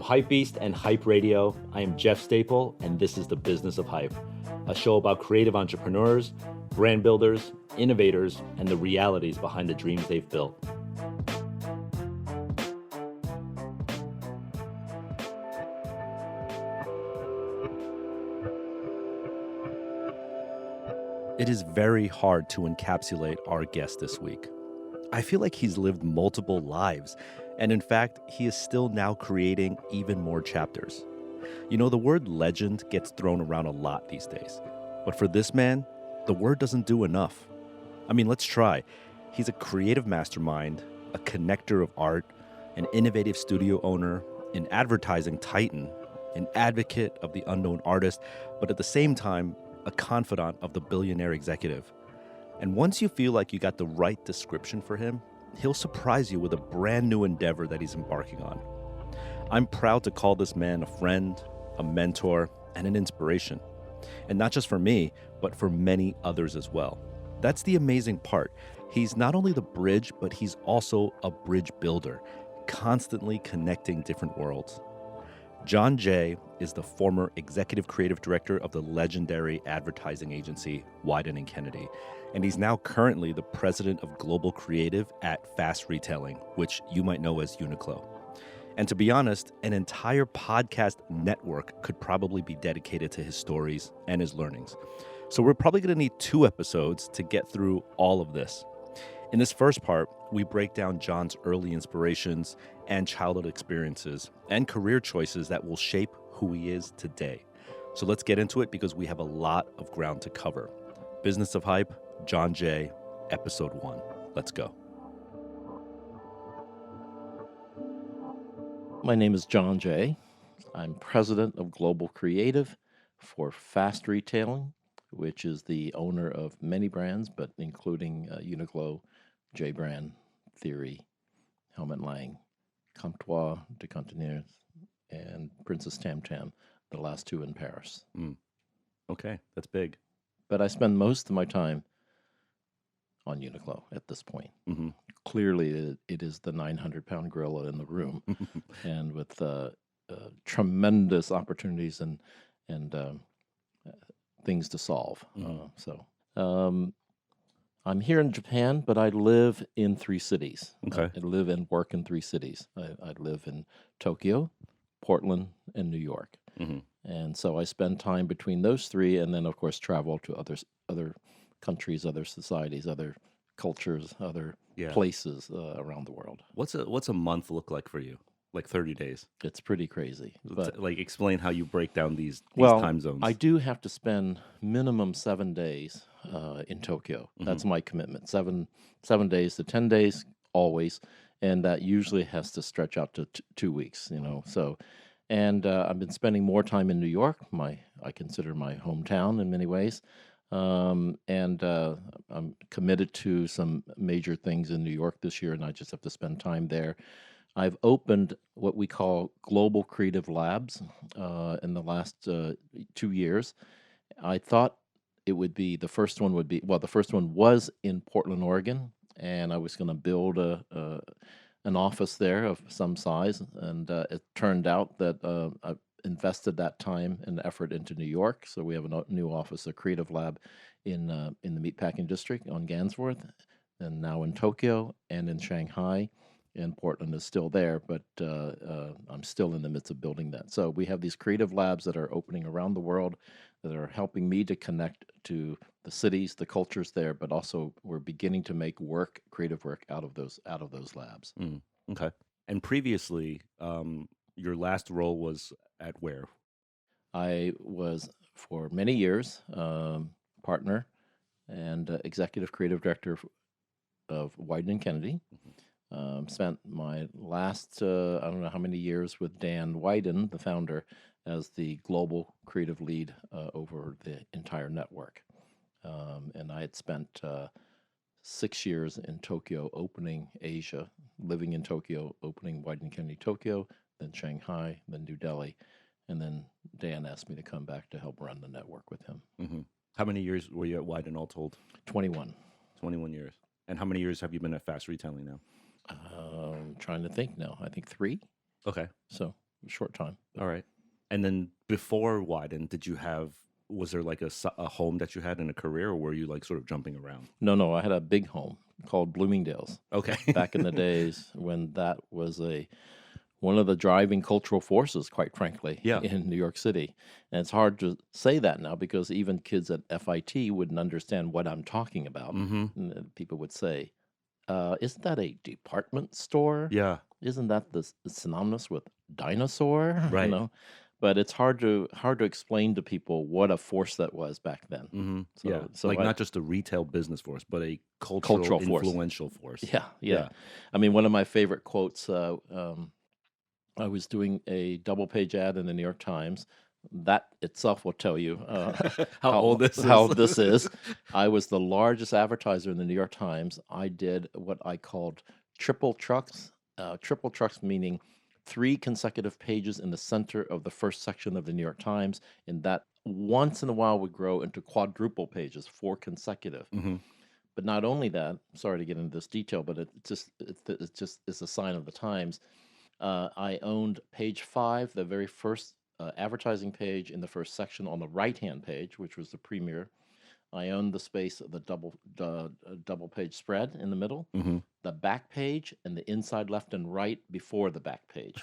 HYPEBEAST and Hype Radio. I am Jeff Staple, and this is The Business of Hype, a show about creative entrepreneurs, brand builders, innovators, and the realities behind the dreams they've built. It is very hard to encapsulate our guest this week. I feel like he's lived multiple lives, and in fact, he is still now creating even more chapters. You know, the word legend gets thrown around a lot these days, but for this man, the word doesn't do enough. I mean, let's try. He's a creative mastermind, a connector of art, an innovative studio owner, an advertising titan, an advocate of the unknown artist, but at the same time, a confidant of the billionaire executive. And once you feel like you got the right description for him, he'll surprise you with a brand new endeavor that he's embarking on. I'm proud to call this man a friend, a mentor, and an inspiration. And not just for me, but for many others as well. That's the amazing part. He's not only the bridge, but he's also a bridge builder, constantly connecting different worlds. John Jay is the former executive creative director of the legendary advertising agency Wieden+Kennedy, and he's now currently the president of global creative at Fast Retailing, which you might know as Uniqlo. And to be honest, an entire podcast network could probably be dedicated to his stories and his learnings. So we're probably going to need 2 episodes to get through all of this. In this first part, we break down John's early inspirations and childhood experiences and career choices that will shape who he is today. So let's get into it because we have a lot of ground to cover. Business of Hype, John Jay, Episode 1. Let's go. My name is John Jay. I'm president of Global Creative for Fast Retailing, which is the owner of many brands, but including Uniqlo, J Brand, Theory, Helmut Lang, Comptoir de Conteneurs, and Princess Tam Tam, the last 2 in Paris. Okay, that's big. But I spend most of my time on Uniqlo at this point. Mm-hmm. Clearly, it is the 900-pound gorilla in the room, and with tremendous opportunities and things to solve. I'm here in Japan, but I live in 3 cities. Okay. I live and work in 3 cities. I live in Tokyo, Portland, and New York. Mm-hmm. And so I spend time between those 3, and then, of course, travel to other countries, other societies, other cultures, other places around the world. What's a month look like for you? Like 30 days? It's pretty crazy. But like, explain how you break down these time zones. I do have to spend minimum 7 days in Tokyo. Mm-hmm. That's my commitment. 7 days to 10 days always, and that usually has to stretch out to 2 weeks. So. And I've been spending more time in New York, I consider my hometown in many ways. And I'm committed to some major things in New York this year, and I just have to spend time there. I've opened what we call Global Creative Labs in the last 2 years. I thought it would be, the first one was in Portland, Oregon, and I was going to build an office there of some size, and it turned out that I invested that time and effort into New York, so we have a new office, a creative lab in the Meatpacking District on Gansworth, and now in Tokyo and in Shanghai, and Portland is still there, but I'm still in the midst of building that. So we have these creative labs that are opening around the world that are helping me to connect to the cities, the cultures there, but also we're beginning to make creative work out of those labs. Okay. And previously, your last role was at where? I was for many years partner and executive creative director of Wieden+Kennedy. Spent my last I don't know how many years with Dan Wieden, the founder, as the global creative lead over the entire network. And I had spent 6 years in Tokyo opening Asia, living in Tokyo, opening Wieden+Kennedy Tokyo, then Shanghai, then New Delhi. And then Dan asked me to come back to help run the network with him. Mm-hmm. How many years were you at Wieden all told? 21. 21 years. And how many years have you been at Fast Retailing now? Trying to think now. I think 3. Okay. So short time. All right. And then before Wyden, was there like a home that you had in a career, or were you like sort of jumping around? No, I had a big home called Bloomingdale's Okay. back in the days when that was one of the driving cultural forces, quite frankly, Yeah. in New York City. And it's hard to say that now because even kids at FIT wouldn't understand what I'm talking about. Mm-hmm. And people would say, isn't that a department store? Yeah. Isn't that synonymous with dinosaur? Right. But it's hard to explain to people what a force that was back then. Mm-hmm. Yeah. So Like not just a retail business force, but a cultural force. influential force. Yeah. I mean, one of my favorite quotes. I was doing a double page ad in the New York Times. That itself will tell you how old this is. How this is. I was the largest advertiser in the New York Times. I did what I called triple trucks. Triple trucks meaning 3 consecutive pages in the center of the first section of the New York Times, and that once in a while would grow into quadruple pages, 4 consecutive. Mm-hmm. But not only that, sorry to get into this detail, but it's a sign of the times. I owned page 5, the very first advertising page in the first section on the right-hand page, which was the premiere. I owned the space of the double page spread in the middle, Mm-hmm. the back page, and the inside left and right before the back page.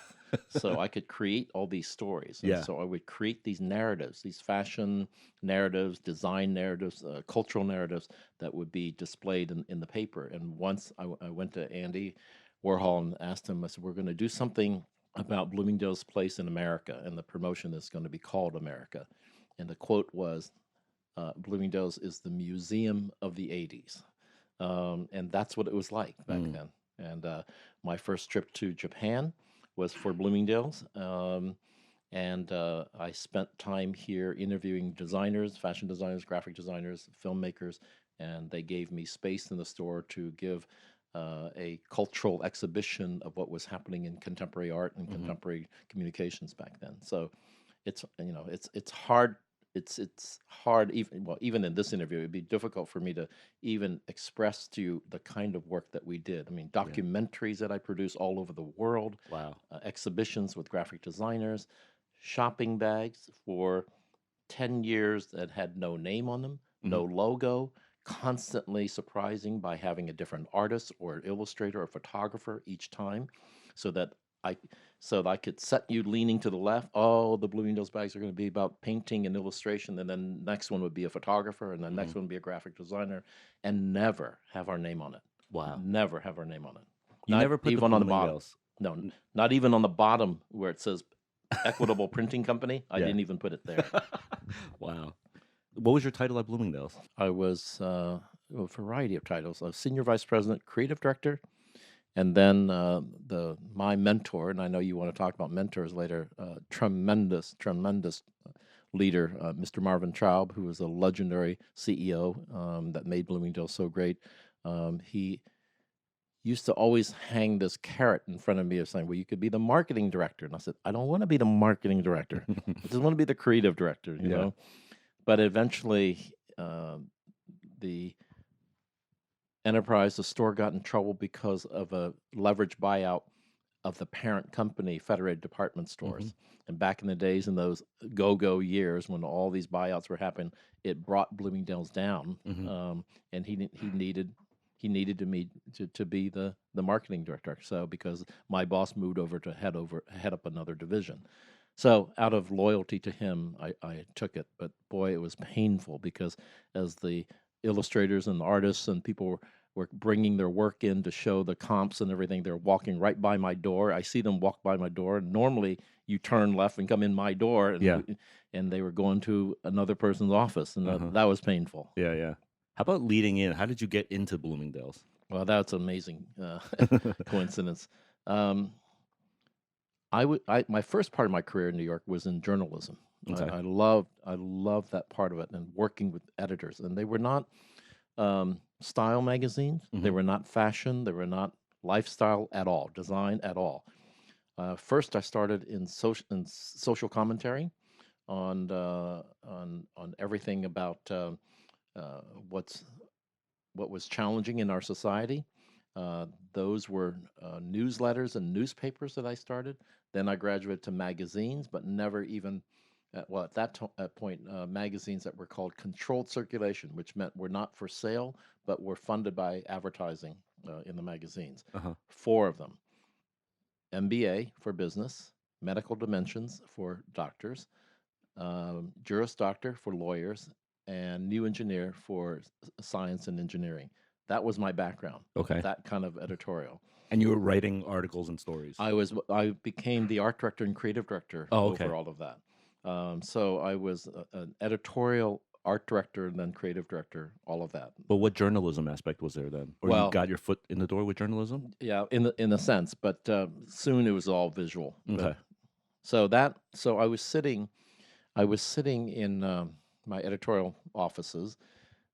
So I could create all these stories. And so I would create these narratives, these fashion narratives, design narratives, cultural narratives that would be displayed in the paper. And once I went to Andy Warhol and asked him, I said, we're going to do something about Bloomingdale's place in America, and the promotion is going to be called America. And the quote was, Bloomingdale's is the museum of the 80s. And that's what it was like back then. And my first trip to Japan was for Bloomingdale's. And I spent time here interviewing designers, fashion designers, graphic designers, filmmakers, and they gave me space in the store to give a cultural exhibition of what was happening in contemporary art and contemporary communications back then. So it's hard. It's hard even in this interview. It'd be difficult for me to even express to you the kind of work that we did. I mean, documentaries that I produce all over the world. Wow. Exhibitions with graphic designers, shopping bags for 10 years that had no name on them, no logo, constantly surprising by having a different artist or illustrator or photographer each time, so that I could set you leaning to the left. Oh, the Bloomingdale's bags are going to be about painting and illustration, and then next one would be a photographer, and the next one would be a graphic designer, and never have our name on it. Wow. Never have our name on it. You never put even the on the bottom. Bloomingdale's. No, not even on the bottom where it says Equitable Printing Company. I didn't even put it there. Wow. What was your title at Bloomingdale's? I was a variety of titles. I was Senior Vice President, Creative Director, and then my mentor, and I know you want to talk about mentors later, tremendous leader, Mr. Marvin Traub, who was a legendary CEO that made Bloomingdale so great. He used to always hang this carrot in front of me of saying, well, you could be the marketing director. And I said, I don't want to be the marketing director. I just want to be the creative director, you know? But eventually, the enterprise, the store got in trouble because of a leveraged buyout of the parent company, Federated Department Stores. And back in the days, in those go-go years when all these buyouts were happening, it brought Bloomingdale's down. And he needed me to be the marketing director. So because my boss moved over to head up another division. So out of loyalty to him, I took it. But boy, it was painful because as the illustrators and artists and people were bringing their work in to show the comps and everything, they're walking right by my door. I see them walk by my door. Normally, you turn left and come in my door. And they were going to another person's office. And that was painful. Yeah. How about leading in? How did you get into Bloomingdale's? Well, that's an amazing coincidence. My first part of my career in New York was in journalism. Okay. I loved that part of it, and working with editors. And they were not style magazines. They were not fashion. They were not lifestyle at all, design at all. First, I started in social commentary on everything about what was challenging in our society. Those were newsletters and newspapers that I started. Then I graduated to magazines, but never even, at that point, magazines that were called controlled circulation, which meant were not for sale, but were funded by advertising in the magazines. Uh-huh. 4 of them: MBA for business, Medical Dimensions for doctors, Juris Doctor for lawyers, and New Engineer for science and engineering. That was my background. Okay. That kind of editorial. And you were writing articles and stories. I became the art director and creative director over all of that. So I was an editorial art director and then creative director, all of that. But what journalism aspect was there then? Or you got your foot in the door with journalism? Yeah, in a sense, but soon it was all visual. Okay. So I was sitting in my editorial offices,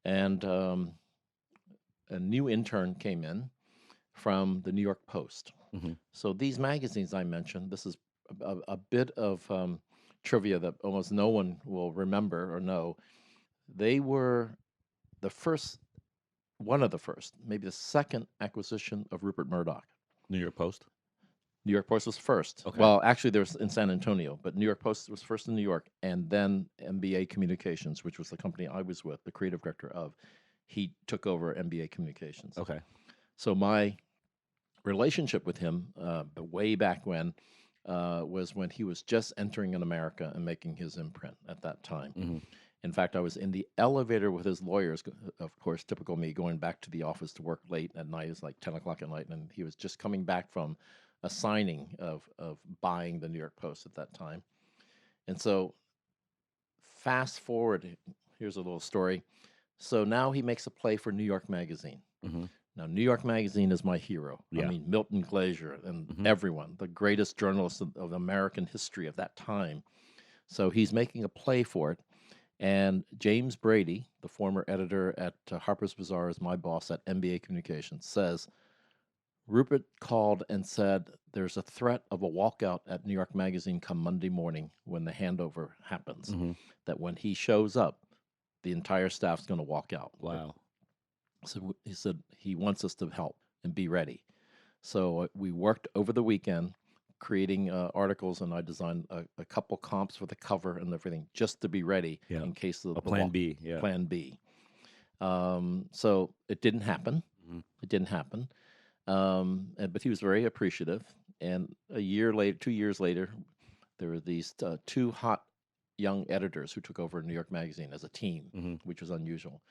and a new intern came in from the New York Post. Mm-hmm. So these magazines I mentioned, this is a bit of trivia that almost no one will remember or know. They were one of the first, maybe the second acquisition of Rupert Murdoch. New York Post? New York Post was first. Okay. Well, actually, there was in San Antonio, but New York Post was first in New York, and then MBA Communications, which was the company I was with, the creative director of, he took over MBA Communications. Okay. So my relationship with him, way back when, was when he was just entering in America and making his imprint at that time. Mm-hmm. In fact, I was in the elevator with his lawyers, of course, typical me, going back to the office to work late at night. It was like 10 o'clock at night, and he was just coming back from a signing of buying the New York Post at that time. And so fast forward, here's a little story. So now he makes a play for New York Magazine. Mm-hmm. Now, New York Magazine is my hero. Yeah. I mean, Milton Glaser and everyone, the greatest journalists of American history of that time. So he's making a play for it. And James Brady, the former editor at Harper's Bazaar, is my boss at MBA Communications, says, Rupert called and said, there's a threat of a walkout at New York Magazine come Monday morning when the handover happens, that when he shows up, the entire staff's going to walk out. Wow. So he said he wants us to help and be ready. So we worked over the weekend creating articles, and I designed a couple comps for the cover and everything just to be ready in case of a plan B. Yeah. Plan B. So it didn't happen. It didn't happen. But he was very appreciative. And 2 years later, there were these 2 hot young editors who took over New York Magazine as a team, which was unusual.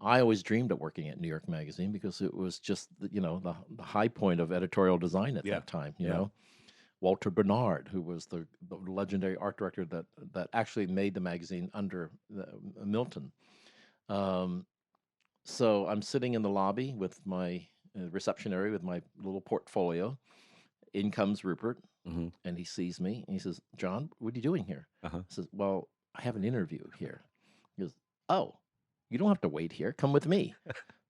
I always dreamed of working at New York Magazine because it was just, the high point of editorial design at that time, you know. Walter Bernard, who was the legendary art director that actually made the magazine under Milton. So I'm sitting in the lobby with my reception area with my little portfolio. In comes Rupert, and he sees me, and he says, John, what are you doing here? I says, well, I have an interview here. He goes, oh, you don't have to wait here. Come with me.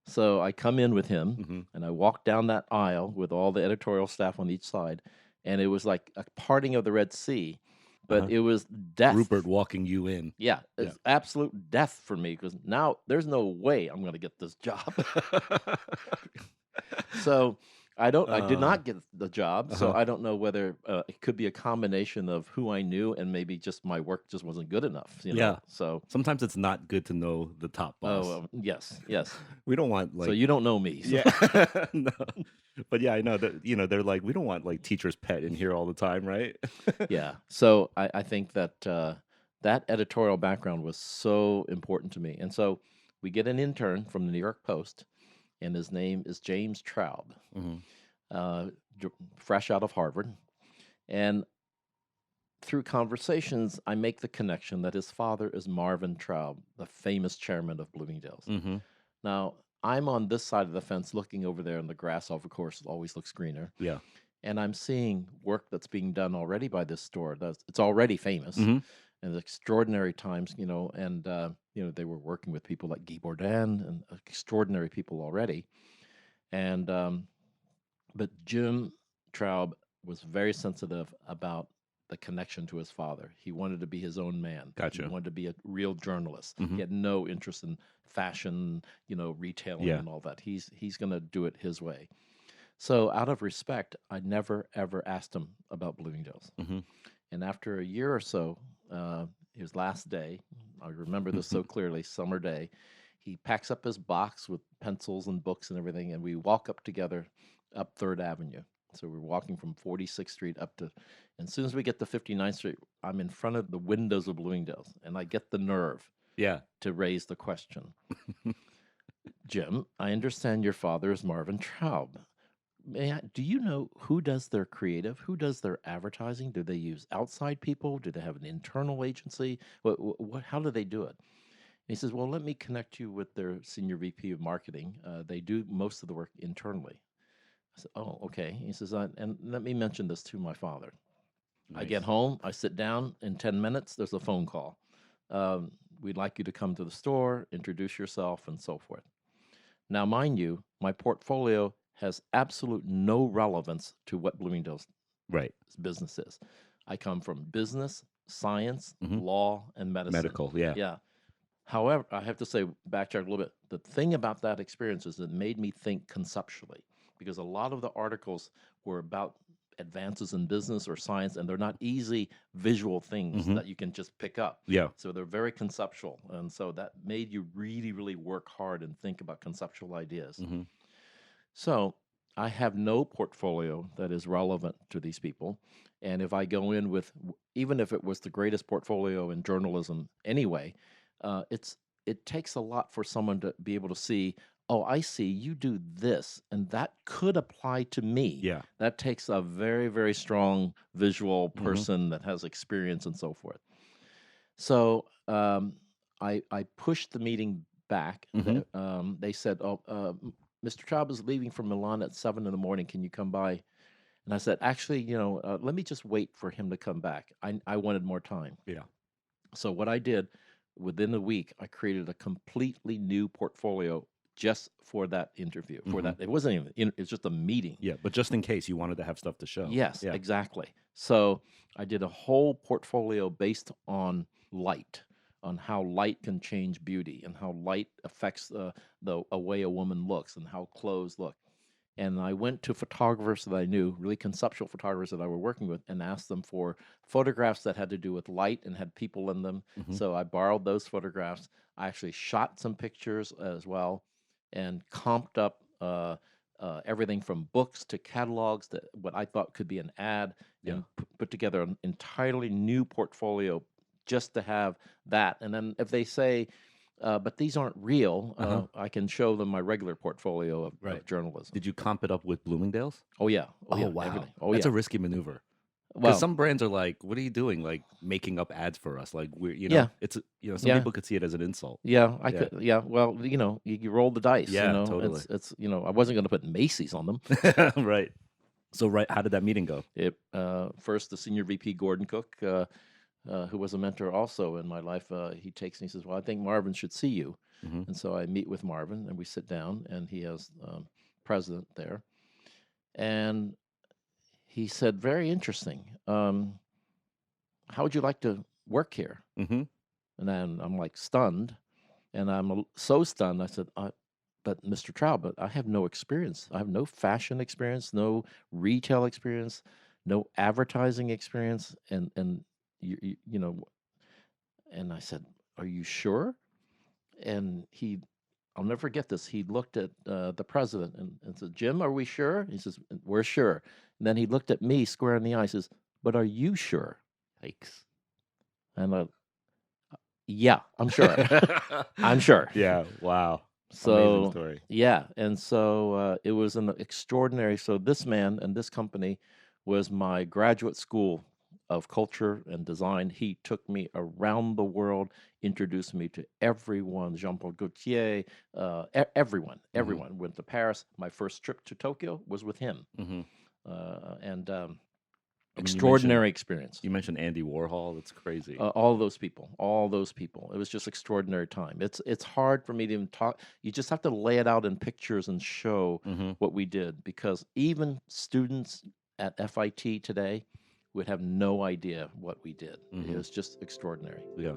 So I come in with him, and I walk down that aisle with all the editorial staff on each side, and it was like a parting of the Red Sea, but it was death. Rupert walking you in. Yeah, it's absolute death for me because now there's no way I'm going to get this job. So I did not get the job, so I don't know whether it could be a combination of who I knew and maybe just my work just wasn't good enough. Yeah. So sometimes it's not good to know the top boss. Oh, yes. We don't want So you don't know me. So. Yeah. No. But yeah, I know that, they're like, we don't want like teacher's pet in here all the time, right? Yeah. So I think that that editorial background was so important to me. And so we get an intern from the New York Post, and his name is James Traub, fresh out of Harvard. And through conversations, I make the connection that his father is Marvin Traub, the famous chairman of Bloomingdale's. Now, I'm on this side of the fence looking over there, and the grass, of course, always looks greener. Yeah. And I'm seeing work that's being done already by this store. It's already famous. And extraordinary times, and they were working with people like Guy Bourdin and extraordinary people already. And but Jim Traub was very sensitive about the connection to his father. He wanted to be his own man. Gotcha. He wanted to be a real journalist. He had no interest in fashion, retailing and all that. He's going to do it his way. So out of respect, I never ever asked him about Bloomingdale's. Hmm. And after a year or so, his last day, I remember this so clearly, summer day, he packs up his box with pencils and books and everything, and we walk up together up 3rd Avenue. So we're walking from 46th Street up to, and as soon as we get to 59th Street, I'm in front of the windows of Bloomingdale's, and I get the nerve Yeah. to raise the question. Jim, I understand your father is Marvin Traub. Do you know who does their creative? Who does their advertising? Do they use outside people? Do they have an internal agency? How do they do it? And he says, well, let me connect you with their senior VP of marketing. They do most of the work internally. I said, oh, okay. He says, and let me mention this to my father. I get Nice. home, I sit down, in 10 minutes, there's a phone call. We'd like you to come to the store, introduce yourself, and so forth. Now, mind you, my portfolio has absolute no relevance to what Bloomingdale's Right. business is. I come from business, science, Hmm. law, and medicine. Medical. Yeah. Yeah. However, I have to say, backtrack a little bit. The thing about that experience is it made me think conceptually, because a lot of the articles were about advances in business or science, and they're not easy visual things Hmm. that you can just pick up. Yeah. So they're very conceptual, and so that made you really, really work hard and think about conceptual ideas. Hmm. So I have no portfolio that is relevant to these people. And if I go in with, even if it was the greatest portfolio in journalism anyway, it takes a lot for someone to be able to see, oh, I see you do this, and that could apply to me. Yeah. That takes a very, very strong visual Hmm. person that has experience and so forth. So I pushed the meeting back. Hmm. They said, "Oh, Mr. Traub is leaving for Milan at 7 in the morning. Can you come by?" And I said, "Actually, let me just wait for him to come back. I wanted more time." Yeah. So what I did, within a week, I created a completely new portfolio just for that interview. For Hmm. that, it wasn't even. It's just a meeting. Yeah. But just in case you wanted to have stuff to show. Yes, Yeah. exactly. So I did a whole portfolio based on light, on how light can change beauty and how light affects the a way a woman looks and how clothes look. And I went to photographers that I knew, really conceptual photographers that I were working with, and asked them for photographs that had to do with light and had people in them. Hmm. So I borrowed those photographs. I actually shot some pictures as well and comped up everything from books to catalogs that what I thought could be an ad, Yeah. and put together an entirely new portfolio just to have that. And then if they say, but these aren't real, Uh-huh. I can show them my regular portfolio Right. of journalism. Did you comp it up with Bloomingdale's? Oh yeah, oh Oh, yeah, wow. everything. Oh That's yeah. a risky maneuver. Because Well, some brands are like, "What are you doing? Like making up ads for us? Like we're, yeah, some yeah, people could see it as an insult." yeah. I Yeah. could, yeah. Well, you roll the dice. Yeah. Totally. It's I wasn't going to put Macy's on them. Right. So, right, how did that meeting go? It first the senior VP Gordon Cook, who was a mentor also in my life, he takes me and he says, "Well, I think Marvin should see you." Hmm. And so I meet with Marvin and we sit down, and he has president there, and he said, "Very interesting. How would you like to work here?" Hmm. And then I'm like stunned, and so stunned. I said, "But Mr. Traub, but I have no experience. I have no fashion experience, no retail experience, no advertising experience." And you know, and I said, "Are you sure?" And I'll never forget this. He looked at the president and said, "Jim, are we sure?" He says, "We're sure." And then he looked at me square in the eye. He says, "But are you sure?" Yikes. And yeah, I'm sure. I'm sure. Yeah. Wow. Amazing So story. yeah, and so it was an extraordinary. So this man and this company was my graduate school of culture and design. He took me around the world, introduced me to everyone, Jean-Paul Gaultier, Hmm. everyone went to Paris. My first trip to Tokyo was with him, Hmm. and I mean, you mentioned extraordinary experience. you mentioned Andy Warhol. That's crazy. All those people, all those people. It was just extraordinary time. It's hard for me to even talk. You just have to lay it out in pictures and show Hmm. what we did, because even students at FIT today would have no idea what we did. It Hmm. was just extraordinary. Yeah.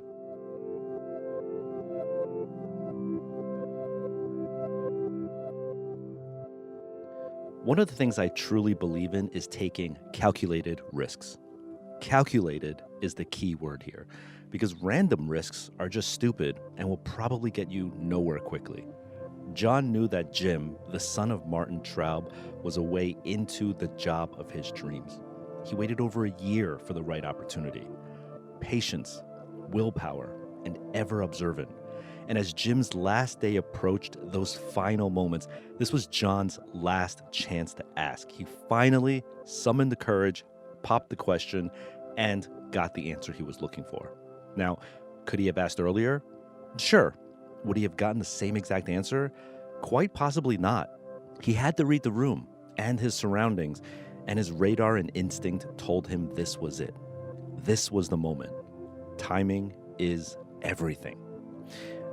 One of the things I truly believe in is taking calculated risks. Calculated is the key word here, because random risks are just stupid and will probably get you nowhere quickly. John knew that Jim, the son of Martin Traub, was a way into the job of his dreams. He waited over a year for the right opportunity. Patience, willpower, and ever observant. And as Jim's last day approached, those final moments, this was John's last chance to ask. He finally summoned the courage, popped the question, and got the answer he was looking for. Now, could he have asked earlier? Sure. Would he have gotten the same exact answer? Quite possibly not. He had to read the room and his surroundings, and his radar and instinct told him this was it. This was the moment. Timing is everything.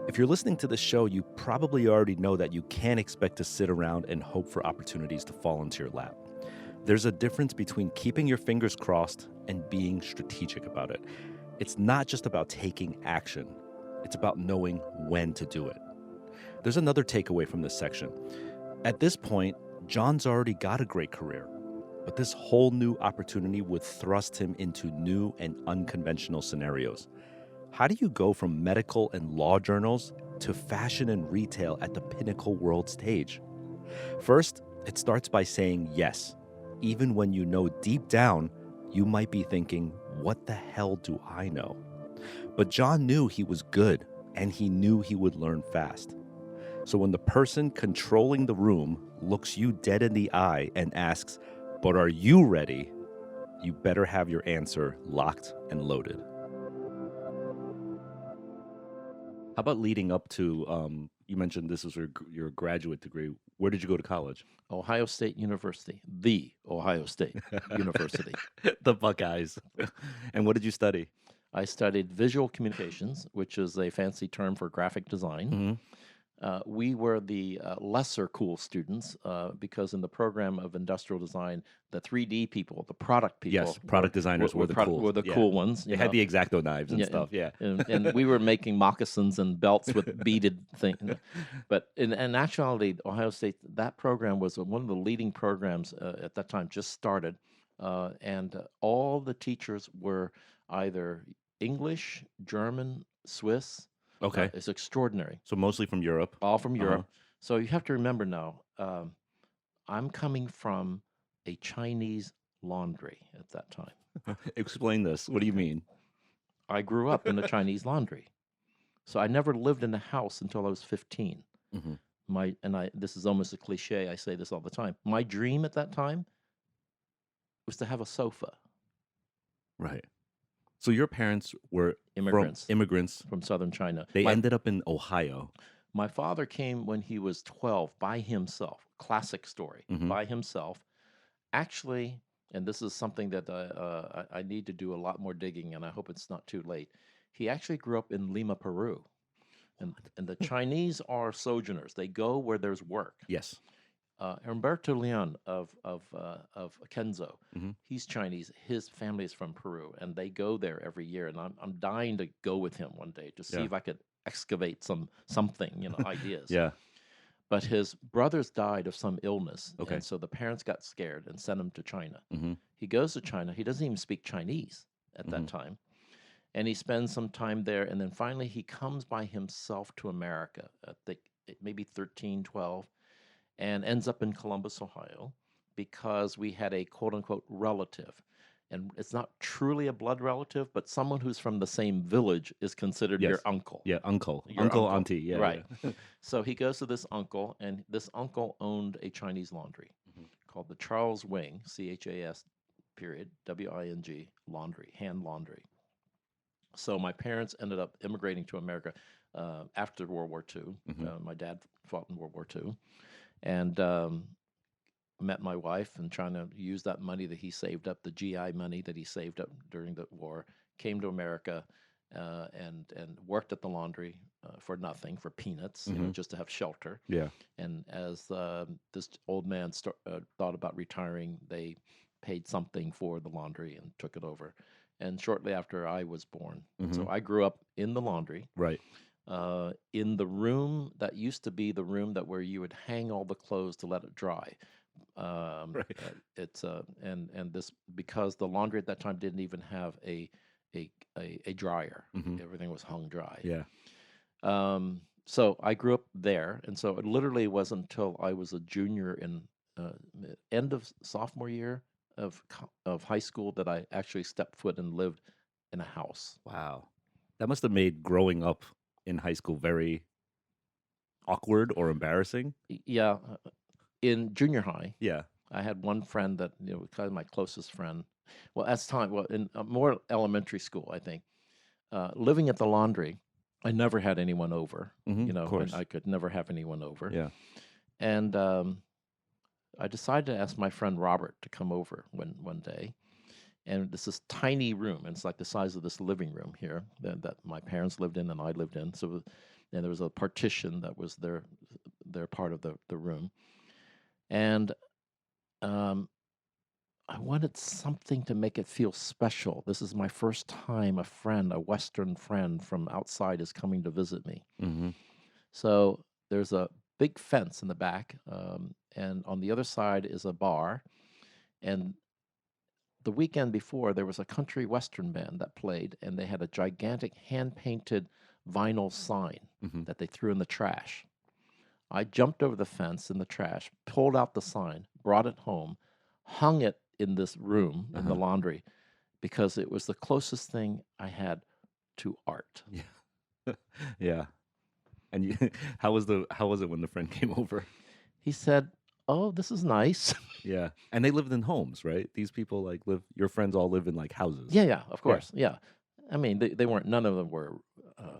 If you're listening to this show, you probably already know that you can't expect to sit around and hope for opportunities to fall into your lap. There's a difference between keeping your fingers crossed and being strategic about it. It's not just about taking action. It's about knowing when to do it. There's another takeaway from this section. At this point, John's already got a great career, but this whole new opportunity would thrust him into new and unconventional scenarios. How do you go from medical and law journals to fashion and retail at the pinnacle world stage? First, it starts by saying yes, even when you know deep down you might be thinking, what the hell do I know? But John knew he was good, and he knew he would learn fast. So when the person controlling the room looks you dead in the eye and asks, but are you ready? You better have your answer locked and loaded. How about leading up to, you mentioned this was your graduate degree. Where did you go to college? Ohio State University, the Ohio State University. The Buckeyes. And what did you study? I studied visual communications, which is a fancy term for graphic design. Mm-hmm. We were the lesser cool students because in the program of industrial design, the 3D people, the product people. Yes, product designers were the cool ones. They had the X-Acto knives and stuff, yeah. And we were making moccasins and belts with beaded things. But in actuality, Ohio State, that program was one of the leading programs at that time, just started. And all the teachers were either English, German, Swiss. Okay. It's extraordinary. So mostly from Europe. All from Europe. So you have to remember now, I'm coming from a Chinese laundry at that time. Explain this. What do you mean? I grew up in a Chinese laundry. So I never lived in a house until I was 15. Mm-hmm. This is almost a cliche. I say this all the time. My dream at that time was to have a sofa. Right. So your parents were immigrants from southern China. They ended up in Ohio. My father came when he was 12 by himself. Classic story. Mm-hmm. By himself. Actually, and this is something that I need to do a lot more digging, and I hope it's not too late. He actually grew up in Lima, Peru. And the Chinese are sojourners. They go where there's work. Yes. Humberto Leon of Kenzo, mm-hmm. he's Chinese. His family is from Peru, and they go there every year. And I'm dying to go with him one day to see if I could excavate something, ideas. Yeah. But his brothers died of some illness, okay. And so the parents got scared and sent him to China. Mm-hmm. He goes to China. He doesn't even speak Chinese at mm-hmm. that time. And he spends some time there, and then finally he comes by himself to America, I think maybe 13, 12, and ends up in Columbus, Ohio, because we had a quote-unquote relative. And it's not truly a blood relative, but someone who's from the same village is considered your uncle. Yeah, uncle. Uncle, auntie, yeah. Right. Yeah. So he goes to this uncle, and this uncle owned a Chinese laundry called the Charles Wing, C-H-A-S, period, W-I-N-G, laundry, hand laundry. So my parents ended up immigrating to America after World War II. My dad fought in World War II. And met my wife and trying to use that money that he saved up, the GI money that he saved up during the war, came to America and worked at the laundry for nothing, for peanuts, just to have shelter. Yeah. And as this old man thought about retiring, they paid something for the laundry and took it over. And shortly after I was born. So I grew up in the laundry. Right. In the room that used to be the room where you would hang all the clothes to let it dry. Right. It's and this because the laundry at that time didn't even have a a dryer. Hmm. Everything was hung dry. Yeah. So I grew up there, and so it literally wasn't until I was a junior in end of sophomore year of high school that I actually stepped foot and lived in a house. Wow. That must have made growing up in high school very awkward or embarrassing. Yeah, in junior high, Yeah. I had one friend that kind of my closest friend. Well, at the time, well, in more elementary school, I think. Living at the laundry, I never had anyone over. Of And course. I could never have anyone over. Yeah. And I decided to ask my friend Robert to come over one day. And it's this tiny room, and it's like the size of this living room here that my parents lived in and I lived in. So, and there was a partition that was their part of the room. And um, I wanted something to make it feel special. This is my first time a Western friend from outside is coming to visit me. Hmm. So there's a big fence in the back, and on the other side is a bar. And the weekend before, there was a country western band that played, and they had a gigantic hand painted vinyl sign Hmm. that they threw in the trash. I jumped over the fence in the trash, pulled out the sign, brought it home, hung it in this room in the Uh-huh. laundry because it was the closest thing I had to art. Yeah. Yeah. And you, how was it when the friend came over? He said, "Oh, this is nice." Yeah. And they lived in homes, right? These people like live your friends all live in like houses. Yeah, yeah, of Yeah. course. Yeah. I mean, they weren't, none of them were uh,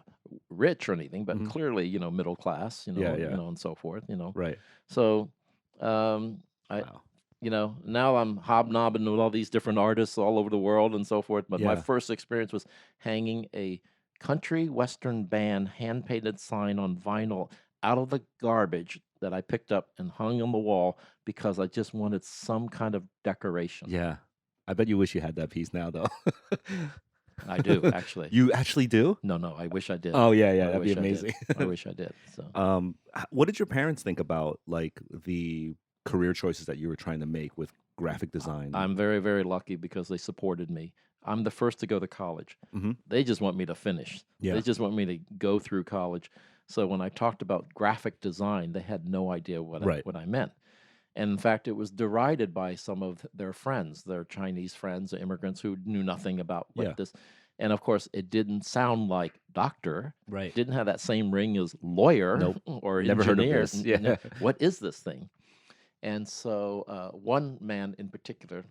rich or anything, but Hmm. clearly, middle class, Yeah, yeah. and so forth. Right. So, um, I, Wow. now I'm hobnobbing with all these different artists all over the world and so forth. But my Yeah. first experience was hanging a country western band hand painted sign on vinyl out of the garbage that I picked up and hung on the wall because I just wanted some kind of decoration. Yeah. I bet you wish you had that piece now though. I do, actually. You actually do? No, no, I wish I did. Oh yeah, yeah, I that'd be wish I did. amazing. I wish I did. So What did your parents think about like the career choices that you were trying to make with graphic design? I'm very, very lucky because they supported me. I'm the first to go to college. Hmm. They just want me to finish. They Yeah. just want me to go through college. So when I talked about graphic design, they had no idea Right. what I meant. And in fact, it was derided by some of their friends, their Chinese friends, immigrants who knew nothing about Yeah. what this. And of course, it didn't sound like doctor, Right. didn't have that same ring as lawyer Nope. or Never heard of engineer. this. Yeah. What is this thing? And so one man in particular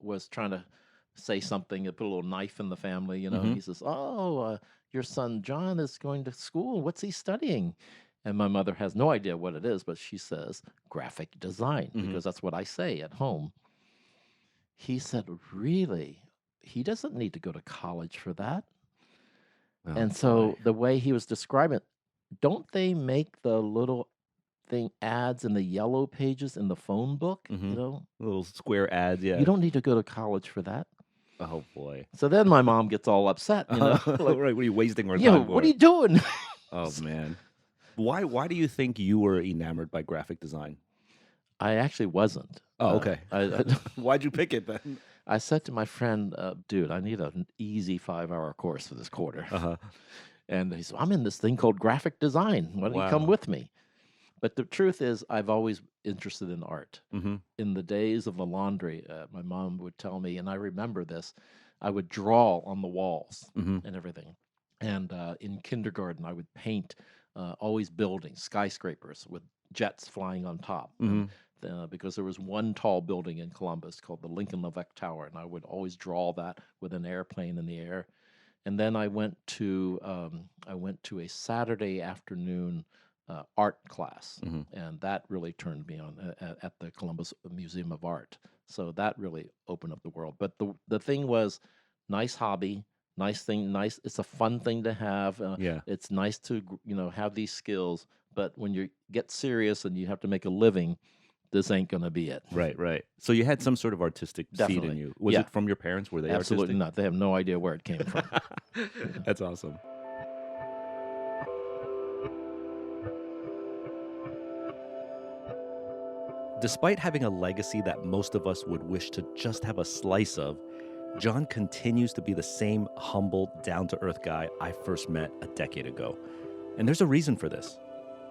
was trying to say something, put a little knife in the family. Hmm. He says, "Oh, your son John is going to school. What's he studying?" And my mother has no idea what it is, but she says graphic design Hmm. because that's what I say at home. He said, "Really? He doesn't need to go to college for that." Oh And boy. so the way he was describing it, don't they make the little thing ads in the yellow pages in the phone book? Hmm. Little square ads. You Yeah. don't need to go to college for that. Oh boy. So then my mom gets all upset, like, Right. What are you wasting our "Yo, time what are for? you doing?" Oh man. Why do you think you were enamored by graphic design? I actually wasn't. Oh, okay. I Why'd you pick it then? I said to my friend, "Dude, I need an easy 5-hour course for this quarter." Uh-huh. And he said, "I'm in this thing called graphic design. Why don't you come Wow. with me?" But the truth is, I've always interested in art. Hmm. In the days of the laundry, my mom would tell me, and I remember this, I would draw on the walls Hmm. and everything. And in kindergarten, I would paint always buildings, skyscrapers with jets flying on top. And Hmm. because there was one tall building in Columbus called the Lincoln Levesque Tower, and I would always draw that with an airplane in the air. And then I went to a Saturday afternoon art class, Hmm. and that really turned me on at the Columbus Museum of Art. So that really opened up the world. But the thing was, nice hobby, nice thing, nice. It's a fun thing to have. Yeah. It's nice to have these skills. But when you get serious and you have to make a living, this ain't gonna be it. Right, right. So you had some sort of artistic seed in Definitely, you. Was yeah, it from your parents? Were they absolutely artistic? not. They have no idea where it came from. Yeah. That's awesome. Despite having a legacy that most of us would wish to just have a slice of, John continues to be the same humble, down-to-earth guy I first met a decade ago. And there's a reason for this.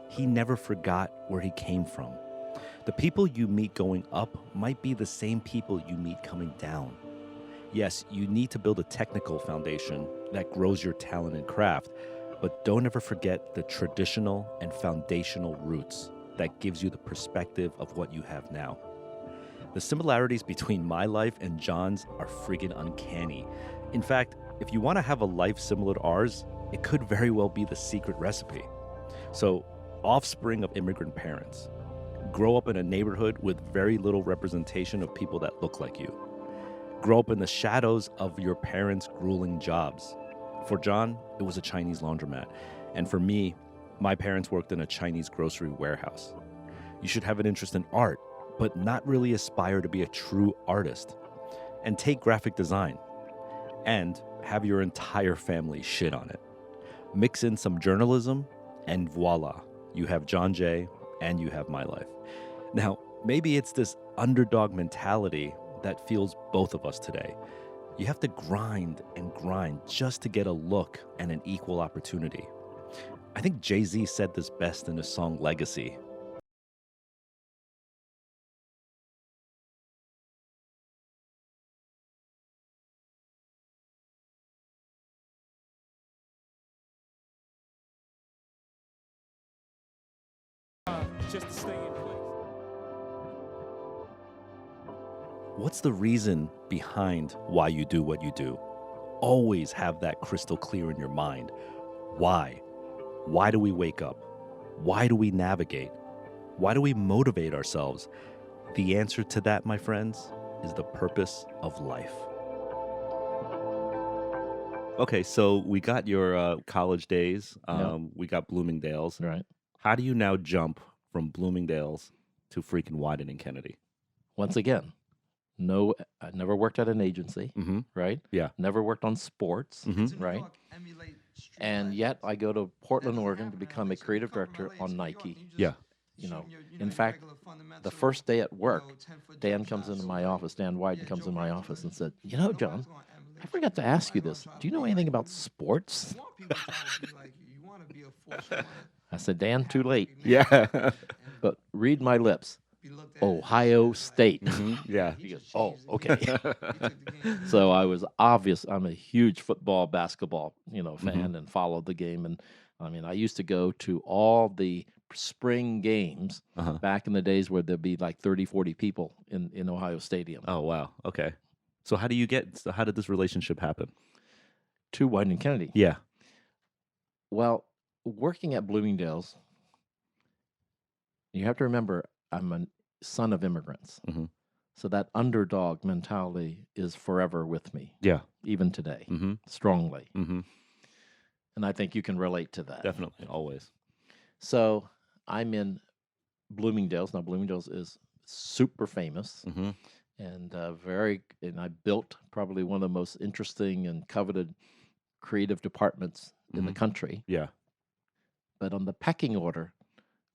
He never forgot where he came from. The people you meet going up might be the same people you meet coming down. Yes, you need to build a technical foundation that grows your talent and craft, but don't ever forget the traditional and foundational roots that gives you the perspective of what you have now. The similarities between my life and John's are friggin' uncanny. In fact, if you want to have a life similar to ours, it could very well be the secret recipe. So, offspring of immigrant parents, grow up in a neighborhood with very little representation of people that look like you. Grow up in the shadows of your parents' grueling jobs. For John, it was a Chinese laundromat. And for me, my parents worked in a Chinese grocery warehouse. You should have an interest in art, but not really aspire to be a true artist. And take graphic design. And have your entire family shit on it. Mix in some journalism, and voila, you have John Jay and you have my life. Now, maybe it's this underdog mentality that fuels both of us today. You have to grind and grind just to get a look and an equal opportunity. I think Jay-Z said this best in his song Legacy. Just to stay in place. What's the reason behind why you do what you do? Always have that crystal clear in your mind. Why? Why do we wake up? Why do we navigate? Why do we motivate ourselves? The answer to that, my friends, is the purpose of life. Okay, so we got your college days. We got Bloomingdale's. Right. How do you now jump from Bloomingdale's to freaking Wieden+Kennedy? Once again, no, I never worked at an agency, right? Yeah. Never worked on sports, right? And yet I go to Portland, Oregon to become a creative director on Nike. Yeah. You know, in fact, the first day at work, Dan comes into my office, Dan Wieden comes in my office and said, you know, John, I forgot to ask you this. Do you know anything about sports? I said, Dan, too late. Yeah. But read my lips. Ohio State. Yeah. He goes, oh, okay. So I was obvious. I'm a huge football, basketball, fan and followed the game. And I mean, I used to go to all the spring games back in the days where there'd be like 30, 40 people in Ohio Stadium. Oh, wow. Okay. So how did this relationship happen? To Wieden+Kennedy. Yeah. Well, working at Bloomingdale's, you have to remember, I'm a son of immigrants. So that underdog mentality is forever with me. Yeah. Even today, strongly. Mm-hmm. And I think you can relate to that. Definitely. Always. So I'm in Bloomingdale's. Now, Bloomingdale's is super famous and and I built probably one of the most interesting and coveted creative departments in the country. Yeah. But on the pecking order,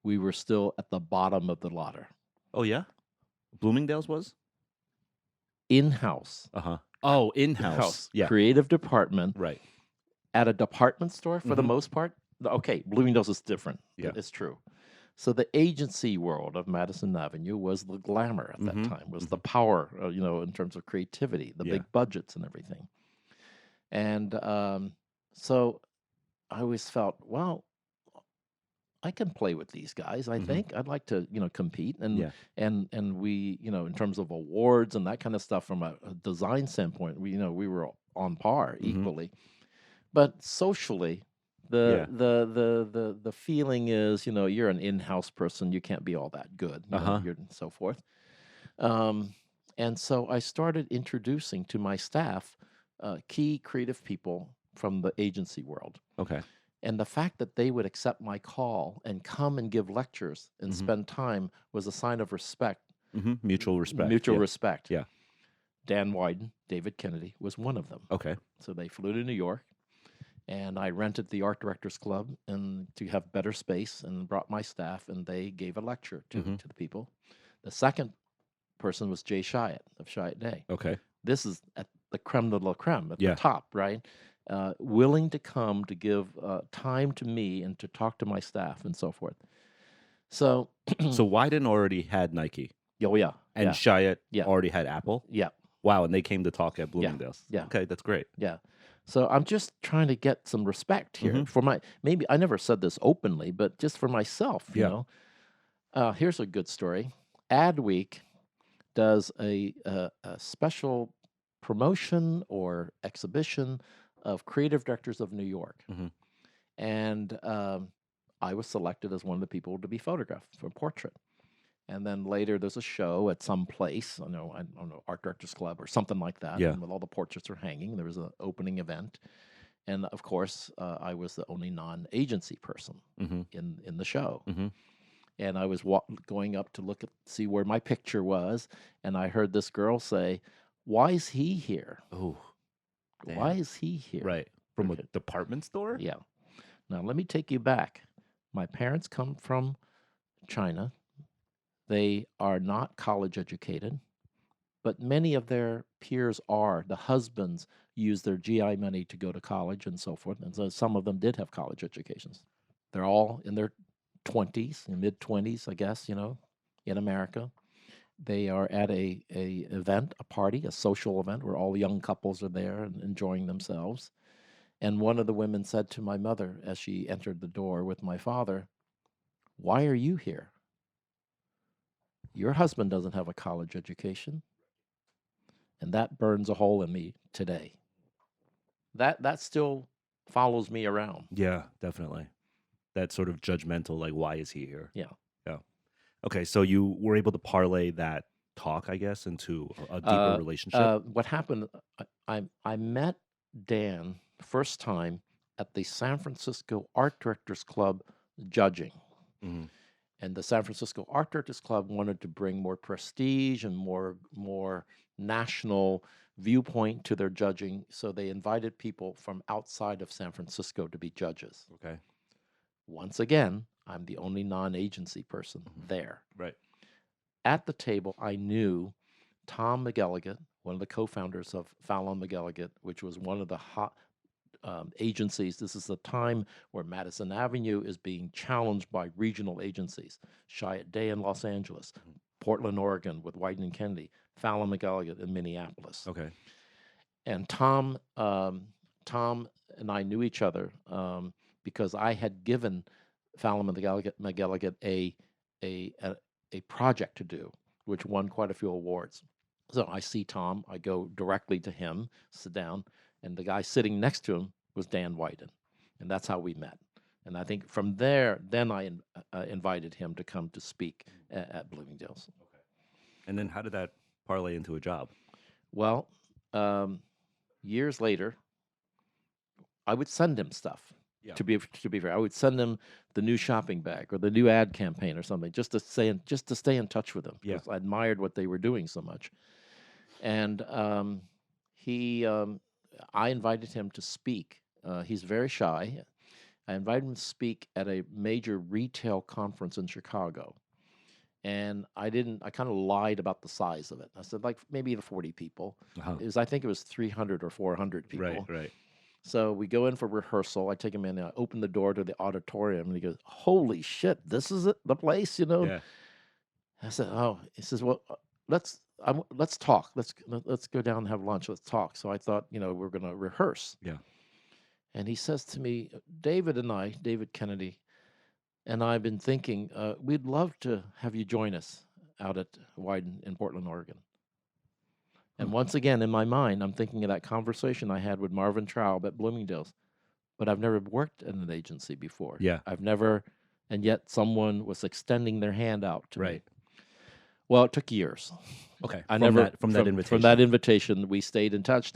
we were still at the bottom of the ladder. Oh, yeah? Bloomingdale's was? In-house. Oh, in-house. Yeah. Creative department. Right. At a department store for the most part. Okay, Bloomingdale's is different. Yeah. It's true. So the agency world of Madison Avenue was the glamour at that time, was the power, in terms of creativity, the big budgets and everything. And so I always felt, well, I can play with these guys. I think I'd like to, compete and we, in terms of awards and that kind of stuff from a design standpoint, we were on par equally. But socially, the feeling is, you're an in-house person, you can't be all that good, you're and so forth. And so I started introducing to my staff key creative people from the agency world. Okay. And the fact that they would accept my call and come and give lectures and spend time was a sign of respect. Mutual respect. Mutual respect. Yeah. Dan Wieden, David Kennedy was one of them. Okay. So they flew to New York, and I rented the Art Directors Club and to have better space and brought my staff, and they gave a lecture to the people. The second person was Jay Chiat of Chiat Day. Okay. This is at the creme de la creme, at Yeah. the top, right? Willing to come to give time to me and to talk to my staff and so forth. So, So Wieden already had Nike, oh yeah, and yeah, Chiat Yeah. already had Apple. yeah, Wow, and they came to talk at Bloomingdale's. yeah. Okay, that's great. yeah. So I'm just trying to get some respect here Mhm. for maybe I never said this openly, but just for myself, you Yeah. know. Here's a good story. Adweek does a special promotion or exhibition of creative directors of New York. Mhm. And I was selected as one of the people to be photographed for a portrait. And then later there's a show at some place, I don't know, Art Directors Club or something like that. Yeah. And all the portraits are hanging. There was an opening event. And of course, I was the only non-agency person Mhm. in the show. Mhm. And I was going up to see where my picture was, and I heard this girl say, "Why is he here? Oh, Why damn. is he here?" Right. From a Okay. department store? Yeah. Now let me take you back. My parents come from China. They are not college educated, but many of their peers are. The husbands use their GI money to go to college and so forth, and so some of them did have college educations. They're all in their 20s, mid 20s, I guess, in America. They are at a event, a party, a social event where all the young couples are there and enjoying themselves. And one of the women said to my mother as she entered the door with my father, "Why are you here? Your husband doesn't have a college education." And that burns a hole in me today. That still follows me around. Yeah, definitely. That sort of judgmental, like, why is he here? Yeah. Yeah. Okay, so you were able to parlay that talk, I guess, into a deeper relationship. What happened? I met Dan first time at the San Francisco Art Directors Club judging, Mhm. and the San Francisco Art Directors Club wanted to bring more prestige and more national viewpoint to their judging, so they invited people from outside of San Francisco to be judges. Okay. Once again, I'm the only non-agency person there. Right. At the table, I knew Tom McElligott, one of the co-founders of Fallon McElligott, which was one of the hot agencies. This is the time where Madison Avenue is being challenged by regional agencies. Chiat Day in Los Angeles, Portland, Oregon with Wieden+Kennedy, Fallon McElligott in Minneapolis. Okay. And Tom and I knew each other because I had given Fallon McElligott a project to do, which won quite a few awards. So I see Tom, I go directly to him, sit down, and the guy sitting next to him was Dan Wieden, and that's how we met. And I think from there, then I invited him to come to speak at Bloomingdale's. Okay. And then how did that parlay into a job? Well, years later, I would send him stuff. Yeah. To be fair, I would send him the new shopping bag or the new ad campaign or something, just to stay in touch with him. Yeah. Because I admired what they were doing so much. And I invited him to speak. He's very shy. I invited him to speak at a major retail conference in Chicago. And I kind of lied about the size of it. I said, like, maybe the 40 people. Uh-huh. I think it was 300 or 400 people. Right, right. So we go in for rehearsal. I take him in, and I open the door to the auditorium, and he goes, "Holy shit, this is it, the place, Yeah. I said, "Oh," he says, "Well, let's talk. Let's go down and have lunch. Let's talk." So I thought, we're going to rehearse. Yeah. And he says to me, David Kennedy, and I've been thinking, we'd love to have you join us out at Wieden in Portland, Oregon. And once again, in my mind, I'm thinking of that conversation I had with Marvin Traub at Bloomingdale's. But I've never worked in an agency before. Yeah. I've never, and yet someone was extending their hand out to me. Right. Well, it took years. Okay. From that invitation. From that invitation, we stayed in touch.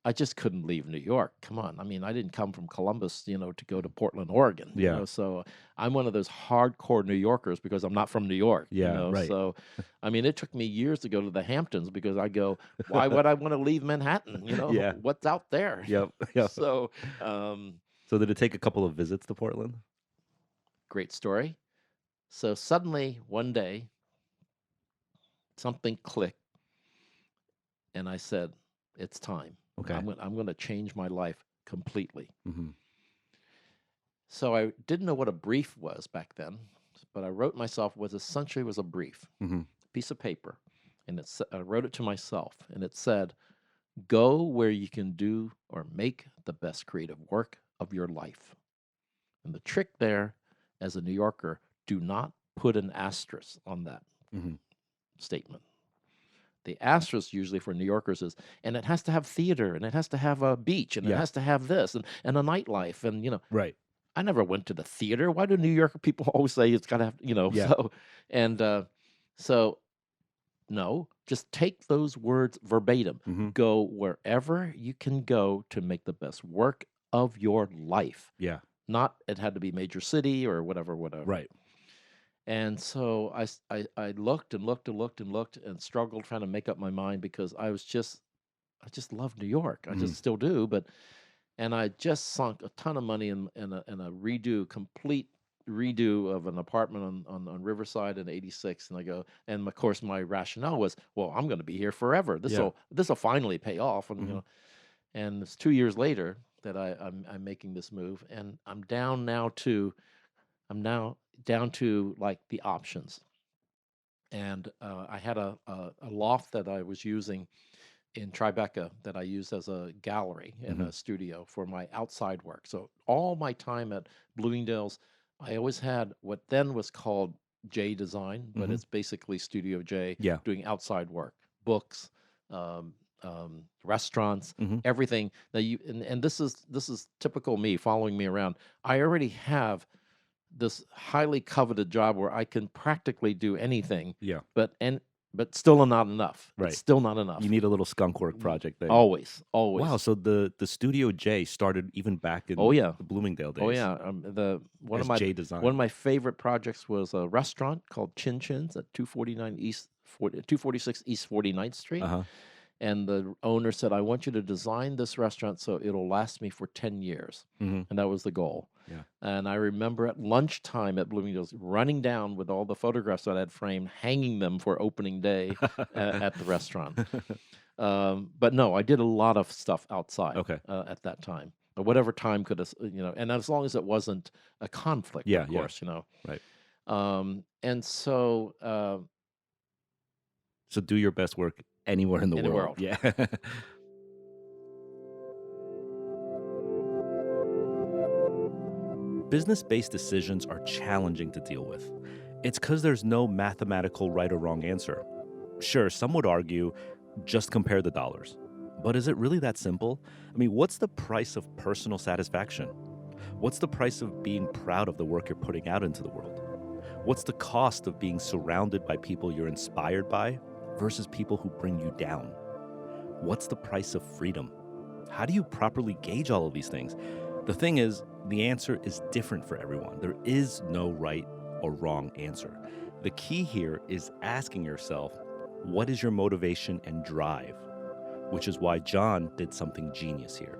I just couldn't leave New York. Come on. I mean, I didn't come from Columbus, to go to Portland, Oregon. Yeah. So I'm one of those hardcore New Yorkers because I'm not from New York. Yeah, right. So, I mean, it took me years to go to the Hamptons because I go, why would I want to leave Manhattan? Yeah. What's out there? Yep. Yep. So, So did it take a couple of visits to Portland? great story. So suddenly one day something clicked, and I said, "It's time. Okay. I'm going to change my life completely." Mm-hmm. So I didn't know what a brief was back then, but I wrote myself was essentially was a brief Mm-hmm. piece of paper, and I wrote it to myself, and it said, "Go where you can do or make the best creative work of your life." And the trick there, as a New Yorker, do not put an asterisk on that Mm-hmm. statement. The asterisk usually for New Yorkers is, and it has to have theater, and it has to have a beach, and it Yeah. has to have this, and a nightlife, and Right. I never went to the theater. Why do New Yorker people always say it's got to have, Yeah. so, and so no, just take those words verbatim. Mm-hmm. Go wherever you can go to make the best work of your life. Yeah. Not it had to be major city or whatever. Right. And so I looked and looked and looked and looked and struggled trying to make up my mind because I just love New York. I Mm-hmm. just still do, and I just sunk a ton of money in a complete redo of an apartment on Riverside in '86. And I go, and of course my rationale was, well, I'm going to be here forever. Yeah. This will finally pay off. And Mm-hmm. and it's 2 years later that I'm making this move, and I'm now down to like the options. And I had a loft that I was using in Tribeca that I used as a gallery and Mm-hmm. a studio for my outside work. So all my time at Bloomingdale's, I always had what then was called J Design, but Mm-hmm. it's basically Studio J, Yeah. doing outside work, books, restaurants, Mm-hmm. everything that and this is typical me following me around. I already have this highly coveted job where I can practically do anything, Yeah. but still not enough. Right. It's still not enough. You need a little skunk work project there. Always. Wow. So the Studio J started even back in Oh yeah. the Bloomingdale days. Oh yeah. One As of my J Design. one of my favorite projects was a restaurant called Chin Chin's at 246 East 49th Street. Uh-huh. And the owner said, "I want you to design this restaurant so it'll last me for 10 years." Mm-hmm. And that was the goal. Yeah. And I remember at lunchtime at Bloomingdale's running down with all the photographs that I had framed, hanging them for opening day at the restaurant. But no, I did a lot of stuff outside Okay. at that time. Or whatever time could, and as long as it wasn't a conflict, Yeah, of yeah. course, Right. And so So do your best work anywhere in the in the world. world. Yeah. Business-based decisions are challenging to deal with. It's because there's no mathematical right or wrong answer. Sure, some would argue, just compare the dollars. But is it really that simple? I mean, what's the price of personal satisfaction? What's the price of being proud of the work you're putting out into the world? What's the cost of being surrounded by people you're inspired by versus people who bring you down? What's the price of freedom? How do you properly gauge all of these things? The thing is, the answer is different for everyone. There is no right or wrong answer. The key here is asking yourself, what is your motivation and drive? Which is why John did something genius here.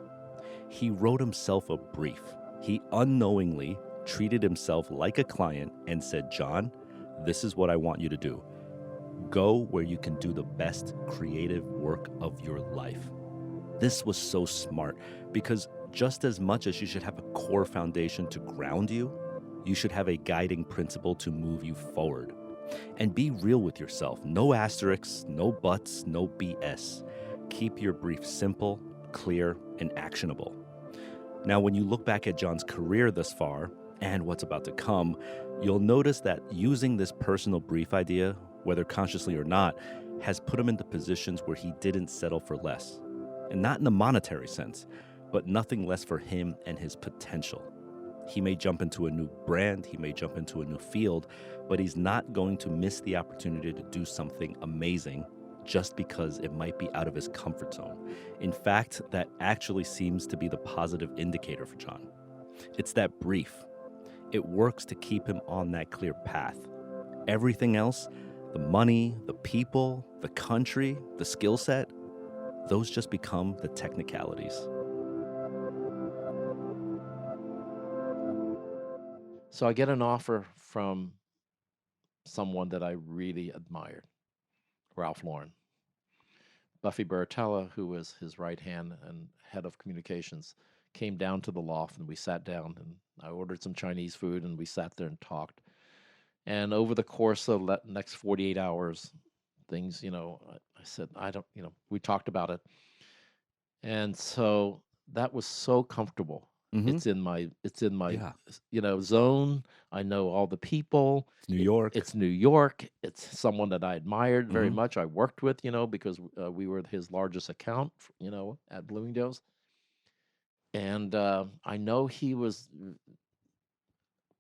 He wrote himself a brief. He unknowingly treated himself like a client and said, "John, this is what I want you to do. Go where you can do the best creative work of your life." This was so smart because just as much as you should have a core foundation to ground you, you should have a guiding principle to move you forward. And be real with yourself. No asterisks, no buts, no BS. Keep your brief simple, clear, and actionable. Now, when you look back at John's career thus far and what's about to come, you'll notice that using this personal brief idea, whether consciously or not, has put him into positions where he didn't settle for less. And not in a monetary sense, but nothing less for him and his potential. He may jump into a new brand, he may jump into a new field, but he's not going to miss the opportunity to do something amazing just because it might be out of his comfort zone. In fact, that actually seems to be the positive indicator for John. It's that brief. It works to keep him on that clear path. Everything else, the money, the people, the country, the skill set, those just become the technicalities. So I get an offer from someone that I really admired. Ralph Lauren. Buffy Baratella, who was his right hand and head of communications, came down to the loft and we sat down and I ordered some Chinese food and we sat there and talked. And over the course of the next 48 hours, things, I said, I don't, we talked about it. And so that was so comfortable. Mhm. It's in my, Yeah. zone. I know all the people. It's New York. It's New York. It's someone that I admired very Mhm. much. I worked with, because we were his largest account, at Bloomingdale's. And I know he was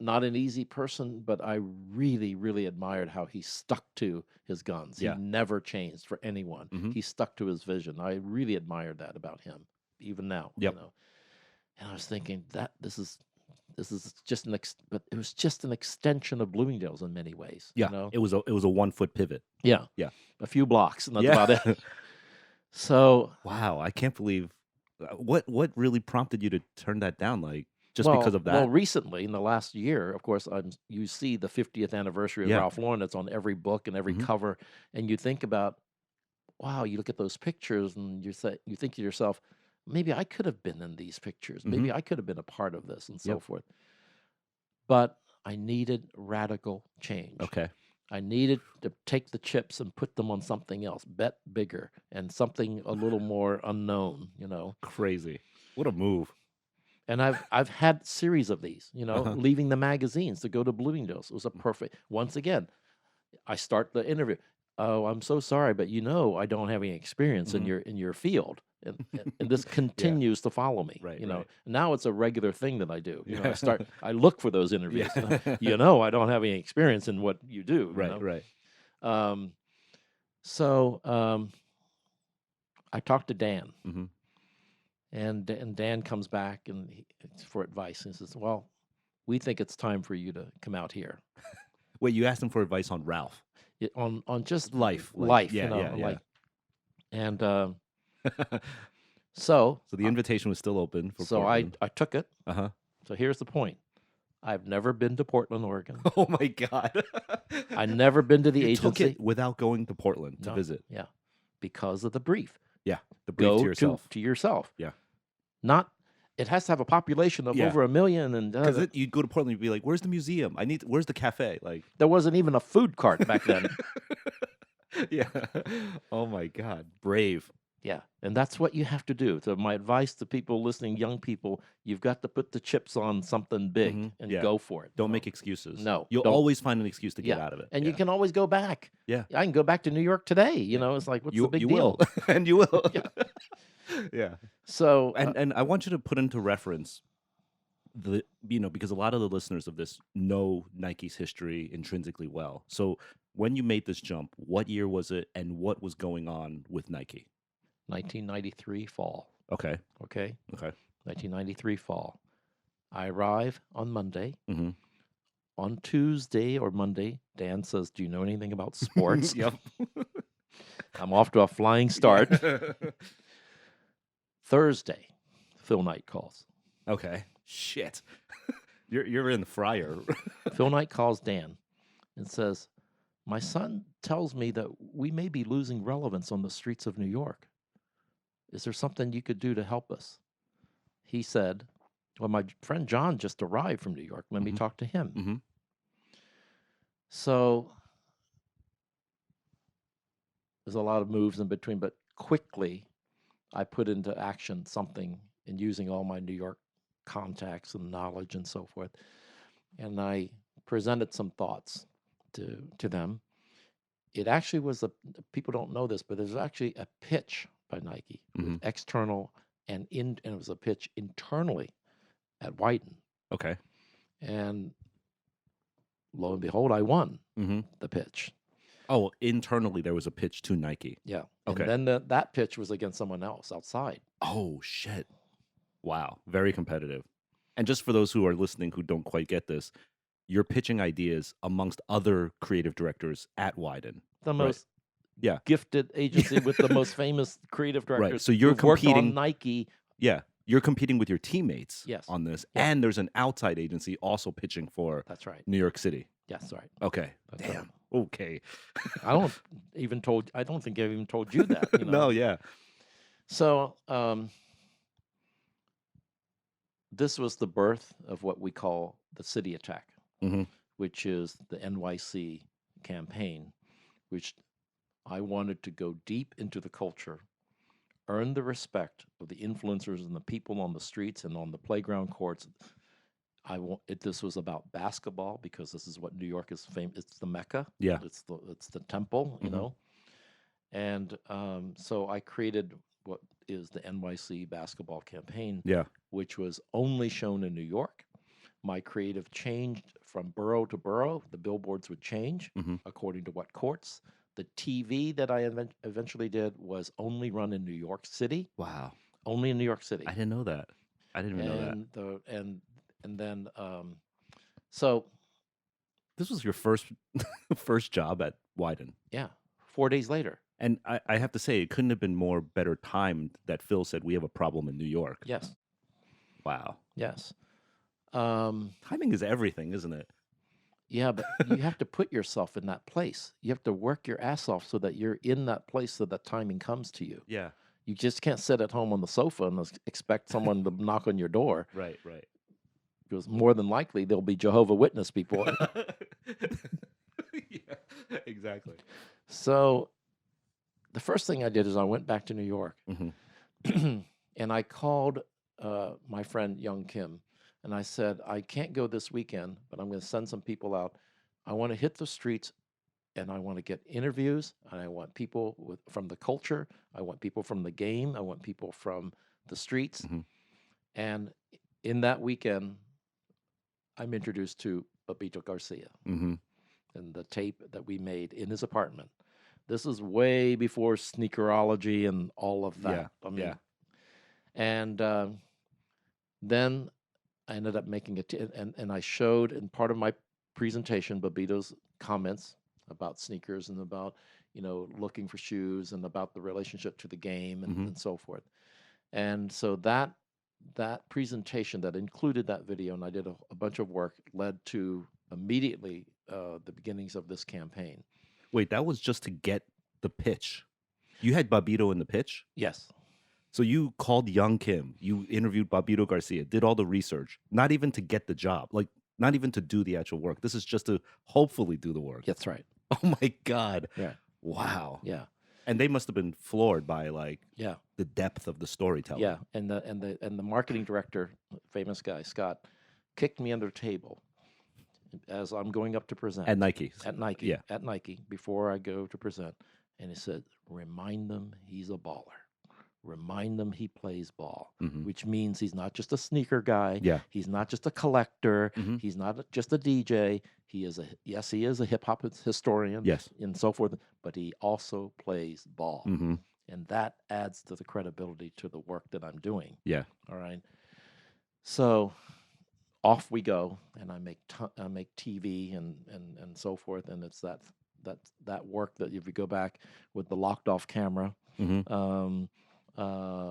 not an easy person, but I really, really admired how he stuck to his guns. Yeah. He never changed for anyone. Mhm. He stuck to his vision. I really admired that about him, even now. Yep. And I was thinking that this is just but it was just an extension of Bloomingdale's in many ways. Yeah. It was a 1-foot pivot. Yeah. Yeah. A few blocks, and that's Yeah. about it. So Wow, I can't believe what really prompted you to turn that down, like just well, because of that? well, recently in the last year, of course, you see the 50th anniversary of Yeah. Ralph Lauren. That's on every book and every Mhm. cover, and you think about, wow, you look at those pictures and you think to yourself, maybe I could have been in these pictures. Maybe I could have been a part of this and so Yep. forth. But I needed radical change. Okay. I needed to take the chips and put them on something else, bet bigger, and something a little more unknown, Crazy. What a move. And I've had series of these, Uh-huh. leaving the magazines to go to Bloomingdale's. It was a perfect. Once again, I start the interview. Oh, I'm so sorry, but I don't have any experience in Mhm. your field, and this continues to follow me. Right, Now right. Now it's a regular thing that I do. Yeah. I look for those interviews. Yeah. I don't have any experience in what you do. Right, right. Um, so I talked to Dan. Mhm. And Dan comes back for advice and says, "Well, we think it's time for you to come out here Wait, you asked him for advice on Ralph? on just Life. life, Yeah, yeah, yeah. like." And so So the invitation was still open for so Portland. I took it. Uh-huh. So here's the point: I've never been to Portland, Oregon. Oh my God. I've never been to the You took agency. it without going to Portland to No, visit. Yeah, because of the brief. Yeah. The brief Go to yourself. to yourself. Yeah. Not. It has to have a population of Yeah. over 1 million, and Because you'd go to Portland, you'd be like, "Where's the museum? Where's the cafe?" Like, there wasn't even a food cart back then. yeah. Oh my God, brave. Yeah, and that's what you have to do. So my advice to people listening, young people, you've got to put the chips on something big Mhm. and Yeah. go for it. Don't make excuses. No, You'll don't. always find an excuse to get Yeah, out of it. and Yeah. you can always go back. Yeah. I can go back to New York today. It's like, what's the big you deal? will, and you will. Yeah. Yeah. So And I want you to put into reference because a lot of the listeners of this know Nike's history intrinsically well. So when you made this jump, what year was it, and what was going on with Nike? 1993 fall. Okay. Okay, Okay. 1993 fall. I arrive on Monday. Mm-hmm. On Tuesday or Monday, Dan says, "Do you know anything about sports?" Yep. I'm off to a flying start. Thursday, Phil Knight calls. Okay. Shit. You're in the fryer. Phil Knight calls Dan and says, "My son tells me that we may be losing relevance on the streets of New York. Is there something you could do to help us?" He said, "Well, my friend John just arrived from New York. Let me Mhm. talk to him." Mm-hmm. So there's a lot of moves in between, but quickly I put into action something in using all my New York contacts and knowledge and so forth. And I presented some thoughts to them. It actually was people don't know this, but there's actually a pitch by Nike, Mhm. external and it was a pitch internally at Wieden. Okay. And lo and behold, I won Mm-hmm. the pitch. Oh, internally there was a pitch to Nike. Yeah. Okay. And then that pitch was against someone else outside. Oh shit! Wow, very competitive. And just for those who are listening who don't quite get this, you're pitching ideas amongst other creative directors at Wieden. The Right. most Yeah. gifted agency with the most famous creative directors. Right. So you're who've worked competing. on Nike. Yeah, you're competing with your teammates. Yes. On this, Yeah. and there's an outside agency also pitching for That's right. New York City. Yes, right. Okay. That's Damn. right. Okay. I don't I don't think I even told you that, you know. No, yeah. So, this was the birth of what we call the city attack, Hmm. which is the NYC campaign, which I wanted to go deep into the culture, earn the respect of the influencers and the people on the streets and on the playground courts. This was about basketball because this is what New York is famous. It's the Mecca. Yeah. It's the temple, you Mhm. know. And so I created what is the NYC basketball campaign, Yeah. which was only shown in New York. My creative changed from borough to borough. The billboards would change Mhm. according to what courts. The TV that I eventually did was only run in New York City, Wow. only in New York City. I didn't know that. I didn't even know that. And then so This was your first first job at Wieden. yeah, 4 days later. And I have to say, it couldn't have been more better timed that Phil said we have a problem in New York. Yes, Wow. yes. Timing is everything, isn't it? Yeah, but you have to put yourself in that place. You have to work your ass off so that you're in that place so that timing comes to you. Yeah. You just can't sit at home on the sofa and expect someone to knock on your door, Right, right. because more than likely there'll be Jehovah Witness people. Yeah, exactly. So the first thing I did is I went back to New York Hmm. and I called my friend Young Kim and I said, I can't go this weekend, but I'm going to send some people out. I want to hit the streets and I want to get interviews and I want people from the culture. I want people from the game. I want people from the streets. Mhm. And in that weekend, I'm introduced to Babito Garcia Hmm. and the tape that we made in his apartment. This is way before sneakerology and all of that. Yeah, I mean, yeah. and then I ended up making it, and I showed in part of my presentation Babito's comments about sneakers and about, looking for shoes and about the relationship to the game Mhm. and so forth. And so that presentation that included that video, and I did a bunch of work, led to immediately the beginnings of this campaign. Wait, that was just to get the pitch. You had Babito in the pitch? Yes. So you called Young Kim, you interviewed Babito Garcia, did all the research, not even to get the job, like not even to do the actual work. This is just to hopefully do the work. That's right. Oh my God. Yeah. Wow. Yeah. And they must have been floored by Yeah. the depth of the storytelling. Yeah. And the marketing director, famous guy, Scott, kicked me under the table as I'm going up to present. At Nike. At Nike. Yeah. At Nike, before I go to present. And he said, remind them he's a baller. Remind them he plays ball, Mhm. which means he's not just a sneaker guy. Yeah. He's not just a collector. Mhm. He's not just a DJ. He is a hip hop historian. Yes. And so forth, but he also plays ball. Hmm. And that adds to the credibility to the work that I'm doing. Yeah. All right. So off we go, and I make TV and so forth, and it's that work that if you go back with the locked off camera, Hmm.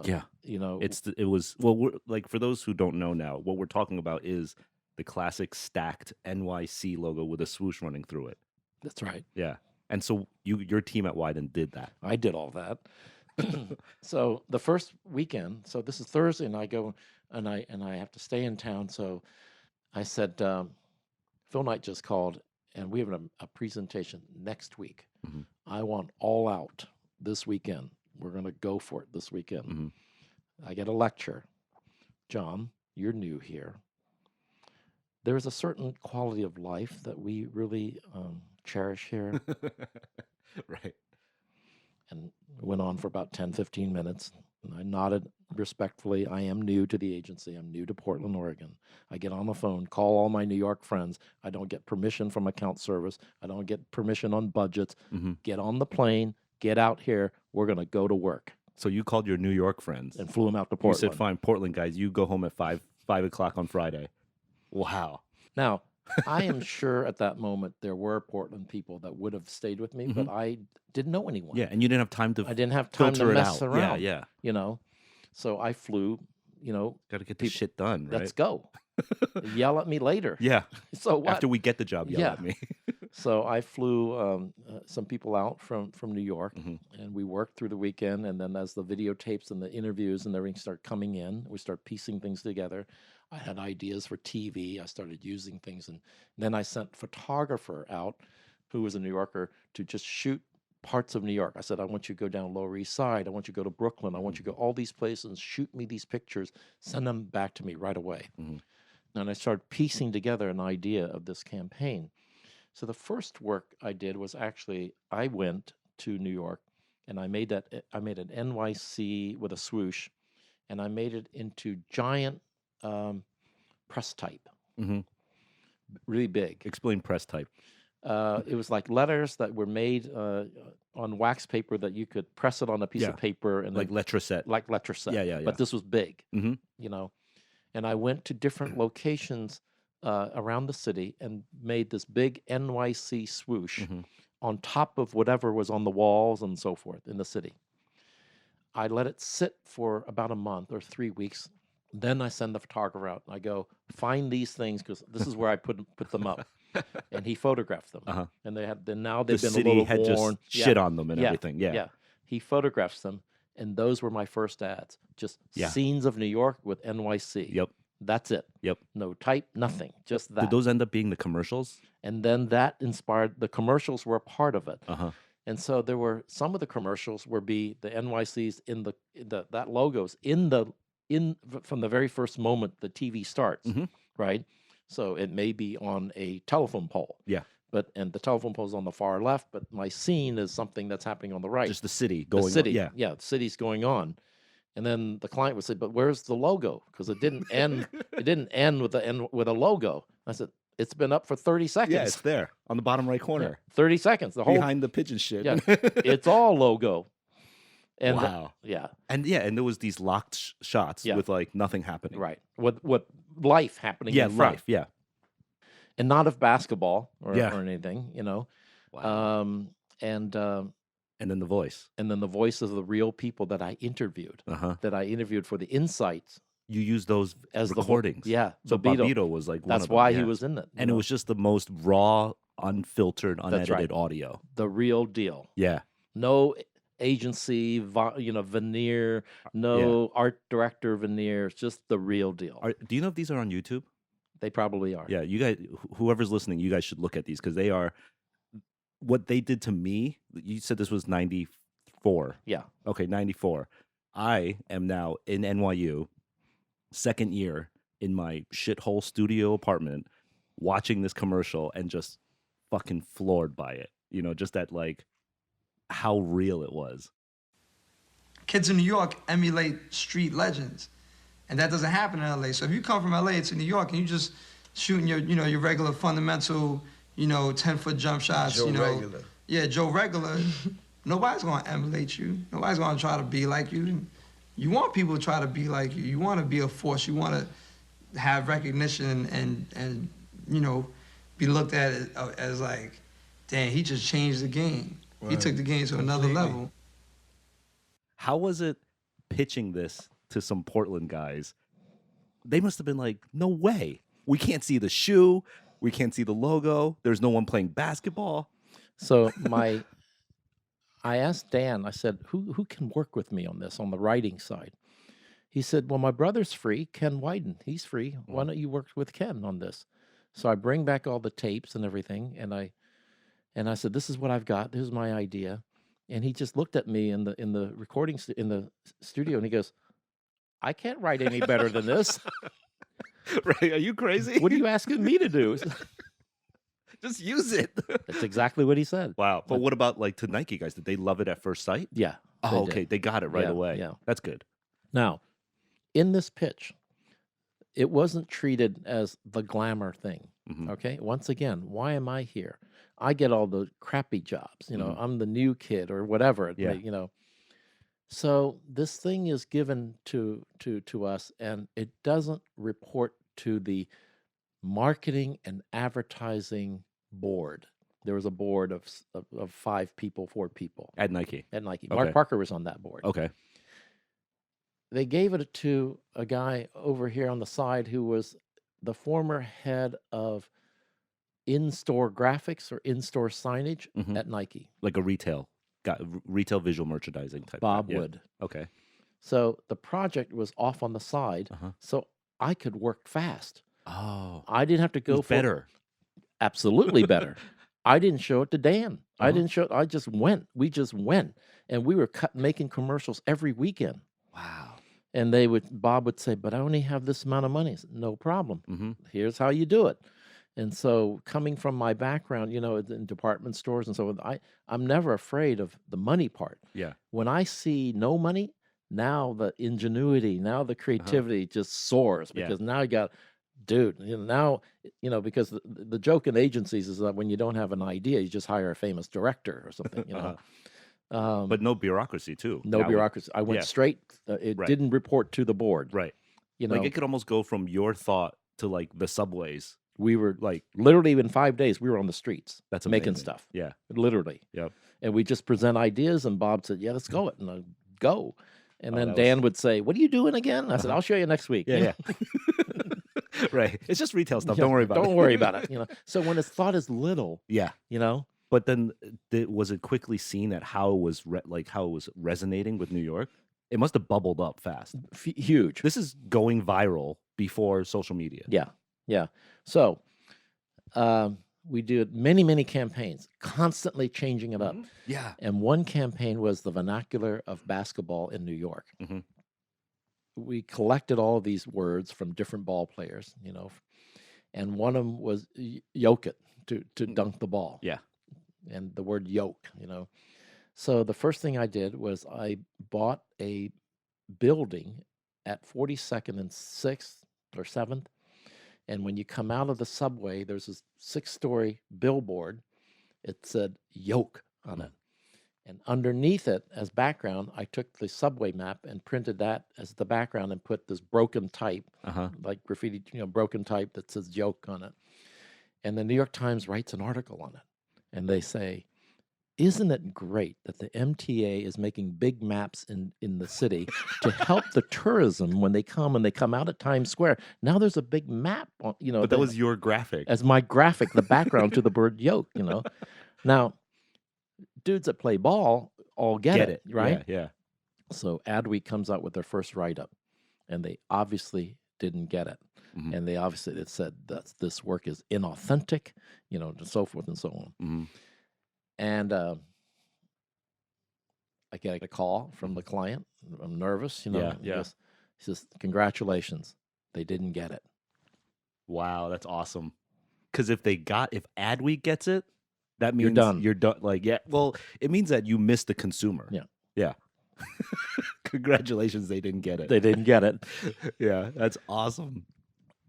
Yeah. It was well, like for those who don't know now, what we're talking about is the classic stacked NYC logo with a swoosh running through it. That's right. Yeah. And so your team at Wieden did that. I did all that. So the first weekend, so this is Thursday, and I go and I have to stay in town. So I said, Phil Knight just called, and we have a presentation next week. Mhm. I want all out this weekend. We're going to go for it this weekend. Mhm. I get a lecture. John, you're new here. There is a certain quality of life that we really cherish here. Right. And it went on for about 10, 15 minutes. And I nodded respectfully. I am new to the agency. I'm new to Portland, Oregon. I get on the phone, call all my New York friends. I don't get permission from account service. I don't get permission on budgets. Mhm. Get on the plane, get out here. We're going to go to work. So you called your New York friends And flew them out to You Portland. said, "Fine, Portland guys, you go home at 5 o'clock on Friday." Wow. Now, I am sure at that moment there were Portland people that would have stayed with me, but I didn't know anyone. Yeah, and you didn't have time to I didn't have time to filter it mess out. around. Yeah, So I flew, got to get this shit done, right? let's go. Yell at me later. Yeah. So what? After we get the job, yell Yeah. at me. So I flew some people out from New York, Mhm. and we worked through the weekend. And then as the videotapes and the interviews and everything start coming in, we start piecing things together. I had ideas for TV. I started using things, and then I sent photographer out, who was a New Yorker, to just shoot parts of New York. I said, I want you to go down Lower East Side. I want you to go to Brooklyn. I want you to go all these places, shoot me these pictures, send them back to me right away. Mhm. And I started piecing together an idea of this campaign. So the first work I did was actually I went to New York and I made an NYC with a swoosh, and I made it into giant press type, Mhm. really big. Explain press type. It was like letters that were made on wax paper that you could press it on a piece Yeah. of paper and Like then, letter set. like letter set. Yeah, yeah, yeah. But this was big, Mhm. you know. And I went to different locations around the city and made this big NYC swoosh Mhm. on top of whatever was on the walls and so forth in the city. I let it sit for about a month or 3 weeks. Then I send the photographer out. I go, find these things because this is where I put them up. And he photographed them. Uh-huh. And now The they've been a city little had worn. just shit on them and Yeah. everything. Yeah. Yeah. He photographs them. And those were my first ads. Just Yeah. scenes of New York with NYC. Yep. That's it. Yep. No type, nothing. Just that. Did those end up being the commercials? And then that inspired the commercials were a part of it. Uh-huh. And so there were some of the commercials were be the NYC's in that logos from the very first moment the TV starts, Mhm. right? So it may be on a telephone pole. Yeah. And the telephone pole is on the far left, but my scene is something that's happening on the right. Just the city the going city, on. Yeah. the city's going on. And then the client would say, "But where's the logo?" Because it didn't end. It didn't end with a logo. I said, "It's been up for 30 seconds. Yeah, it's there on the bottom right Yeah, corner. 30 seconds. The whole Behind the pigeon shit. yeah, it's all logo." And wow. yeah, And there was these locked shots Yeah. with like nothing happening. right. What life happening? Yeah, in front. life. Yeah. And not of basketball or Yeah. anything, Wow. And and then the voice. and then the voice of the real people that I interviewed, Uh-huh. for the insights You use those as recordings. Yeah, So Bobito was like one That's of them. why yeah. he was in it. And it was just the most raw, unfiltered, unedited right. audio. the real deal. Yeah. No agency, veneer, no art director veneer. It's just the real deal. Do you know if these are on YouTube? They probably are. Yeah, you guys, whoever's listening, you guys should look at these because they are what they did to me. You said this was 94. Yeah. Okay, 94. I am now in NYU, second year in my shithole studio apartment, watching this commercial and just fucking floored by it. Just that like how real it was. Kids in New York emulate street legends, and that doesn't happen in LA. So if you come from LA to New York and you just shooting your regular fundamental, 10-foot jump shots, Joe Regular. Yeah, Joe Regular. Nobody's gonna emulate you. Nobody's gonna try to be like you. You want people to try to be like you. You want to be a force. You want to have recognition and be looked at as like, damn, he just changed the game. He Right. took the game to another Completely. level. How was it pitching this to some Portland guys? They must have been like, no way. We can't see the shoe. We can't see the logo. There's no one playing basketball. So I asked Dan, I said, who can work with me on this, on the writing side? He said, well, my brother's free, Ken Wieden. He's free. Why don't you work with Ken on this? So I bring back all the tapes and everything, and I said, this is what I've got. This is my idea. And he just looked at me in the in the studio, and he goes, I can't write any better than this. Right? Are you crazy? What are you asking me to do? Just use it. That's exactly what he said. Wow. But what about like to Nike guys? Did they love it at first sight? Yeah. Oh, they okay. did. They got it right Yeah, away. yeah. That's good. Now, in this pitch, it wasn't treated as the glamour thing. Mhm. Okay. Once again, why am I here? I get all the crappy jobs. Mhm. I'm the new kid or whatever. Yeah. So this thing is given to us, and it doesn't report to the marketing and advertising board. There was a board of 5 people, 4 people At Nike. at Nike. Okay. Mark Parker was on that board. Okay. They gave it to a guy over here on the side who was the former head of in-store graphics or in-store signage Mhm. at Nike. Like a retail visual merchandising type. Bob Yeah. Wood. Okay. So the project was off on the side, Uh-huh. so I could work fast. Oh, I didn't have to it was go for better. absolutely better. I didn't show it to Dan. I Uh-huh. didn't show. I just went. We just went, and we were making commercials every weekend. Wow. And Bob would say, "But I only have this amount of money." I said, "No problem. Mm-hmm. Here's how you do it." And so, coming from my background, in department stores and so on, I'm never afraid of the money part. Yeah. When I see no money, now the ingenuity, now the creativity just soars Yeah. because now you got, dude, because the joke in agencies is that when you don't have an idea, you just hire a famous director or something, But no bureaucracy too. no Now bureaucracy. I went yeah. straight. It Right. didn't report to the board. Right. You Like know, it could almost go from your thought to like the subways. we were Like literally in 5 days, we were on the streets that's making amazing. stuff. Yeah. Literally. Yep. And we just present ideas, and Bob said, "Yeah, let's go it," and I go. And Oh, then that Dan would say, "What are you doing again?" I said, Uh-huh. "I'll show you next week." Yeah. Yeah. Right. It's just retail stuff. Yeah, Don't worry about it. Don't worry about it. So when it's thought is little, Yeah. you know, But then was it quickly seen that how it was how it was resonating with New York? It must have bubbled up fast. huge. This is going viral before social media. Yeah, yeah. So we did many, many campaigns, constantly changing it up. Yeah. And one campaign was the vernacular of basketball in New York. Mhm. We collected all of these words from different ball players, and one of them was yoke it, to dunk the ball. Yeah. And the word yoke, So the first thing I did was I bought a building at 42nd and 6th or 7th. And when you come out of the subway, there's a 6-story billboard. It said yoke on it. And underneath it, as background, I took the subway map and printed that as the background and put this broken type, like graffiti, broken type that says yoke on it. And the New York Times writes an article on it. And they say, "Isn't it great that the MTA is making big maps in the city to help the tourism when they come out at Times Square? Now there's a big map on, But that was your graphic. as my graphic, the background to the bird yoke, Now, dudes that play ball all get it, right? Yeah. So Adweek comes out with their first write-up, and they obviously didn't get it. Mhm. And it said that this work is inauthentic, and so forth and so on. Mhm. And I get a call from the client. I'm nervous, Yeah, He yeah. goes- he says, "Congratulations, they didn't get it." Wow, that's awesome. Because if Adweek gets it, that means You're done. You're done. Like, yeah. Well, it means that you missed the consumer. Yeah. Yeah. Congratulations, they didn't get it. They didn't get it. Yeah, that's awesome.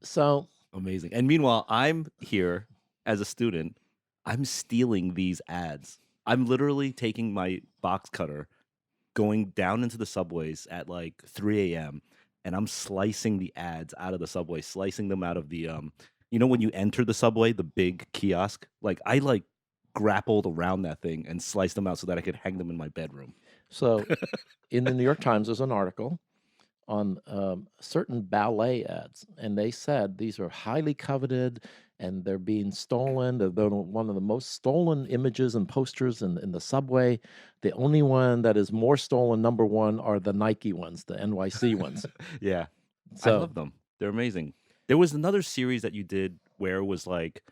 So Amazing. And meanwhile, I'm here as a student. I'm stealing these ads. I'm literally taking my box cutter, going down into the subways at like 3 a.m. and I'm slicing the ads out of the subway, slicing them out of the when you enter the subway, the big kiosk. Like I grappled around that thing and sliced them out so that I could hang them in my bedroom. So, in the New York Times, there's an article on certain ballet ads, and they said these are highly coveted and they're being stolen. They're one of the most stolen images and posters in the subway. The only one that is more stolen, number one, are the Nike ones, the NYC ones. Yeah. I So, love them. They're amazing. There was another series that you did where it was like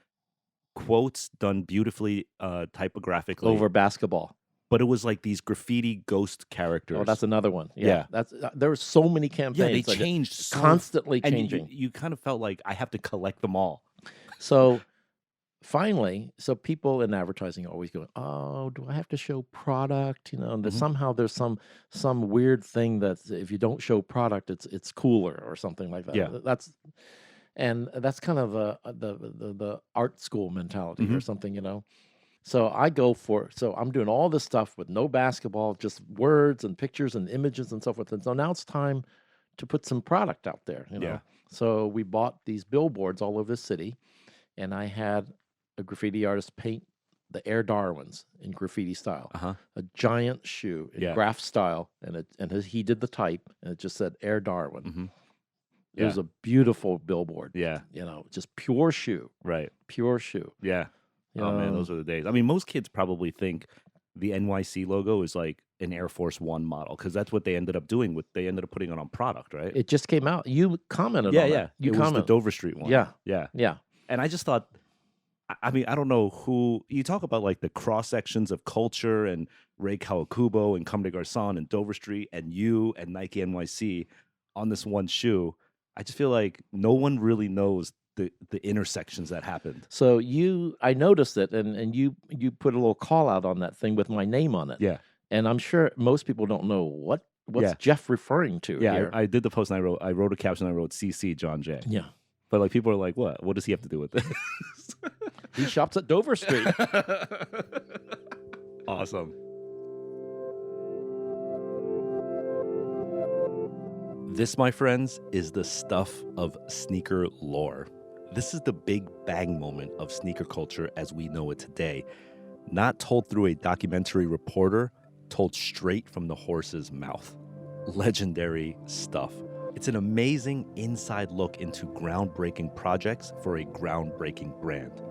quotes done beautifully typographically over basketball. but it was like these graffiti ghost characters. Oh, that's another one. Yeah, Yeah. that's there were so many campaigns. yeah, they like, changed so constantly and changing. You kind of felt like I have to collect them all. So finally, people in advertising are always going, "Oh, do I have to show product?" And Mhm. somehow there's some weird thing that if you don't show product, it's cooler or something like that. Yeah. That's kind of the art school mentality or Mhm. something. So so I'm doing all this stuff with no basketball, just words and pictures and images and so forth. And so now it's time to put some product out there. Yeah. So we bought these billboards all over the city, and I had a graffiti artist paint the Air Darwins in graffiti style, Uh-huh. a giant shoe in Yeah. graph style, and he did the type, and it just said Air Darwin. Mhm. It was a beautiful billboard. Yeah. You know, just pure shoe. Right. Pure shoe. Yeah. You Oh man, know? those are the days. I mean, most kids probably think the NYC logo is like an Air Force One model because that's what they ended up doing. They ended up putting it on product, right? It just came out. You commented yeah, on yeah. that. You it was the commented. Dover Street one. Yeah. Yeah. Yeah. And I just thought, I mean, I don't know who you talk about, like the cross sections of culture and Ray Kawakubo and Comme des Garçons and Dover Street and you and Nike NYC on this one shoe. I just feel like no one really knows the intersections that happened. So I noticed it, and you put a little call out on that thing with my name on it. Yeah. And I'm sure most people don't know what's Yeah. Jeff referring to Yeah, here. I did the post and I wrote a caption. I wrote CC John J. Yeah. But like people are like, what? What does he have to do with this? He shops at Dover Street. Awesome. This, my friends, is the stuff of sneaker lore. This is the big bang moment of sneaker culture as we know it today. Not told through a documentary reporter, told straight from the horse's mouth. Legendary stuff. It's an amazing inside look into groundbreaking projects for a groundbreaking brand.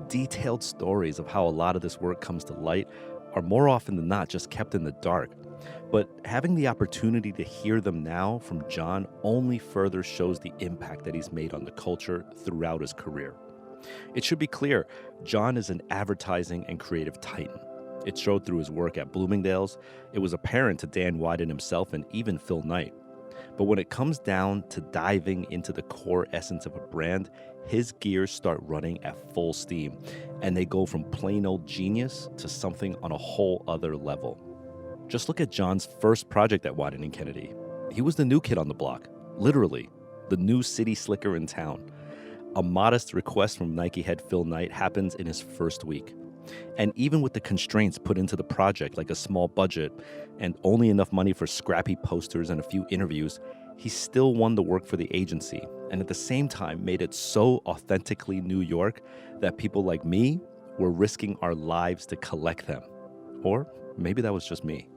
Detailed stories of how a lot of this work comes to light are more often than not just kept in the dark. But having the opportunity to hear them now from John only further shows the impact that he's made on the culture throughout his career. It should be clear, John is an advertising and creative titan. It showed through his work at Bloomingdale's. It was apparent to Dan Wieden himself and even Phil Knight. But when it comes down to diving into the core essence of a brand, his gears start running at full steam, and they go from plain old genius to something on a whole other level. Just look at John's first project at Wieden+Kennedy. He was the new kid on the block, literally, the new city slicker in town. A modest request from Nike head Phil Knight happens in his first week. And even with the constraints put into the project, like a small budget and only enough money for scrappy posters and a few interviews, he still won the work for the agency, and at the same time made it so authentically New York that people like me were risking our lives to collect them. Or maybe that was just me.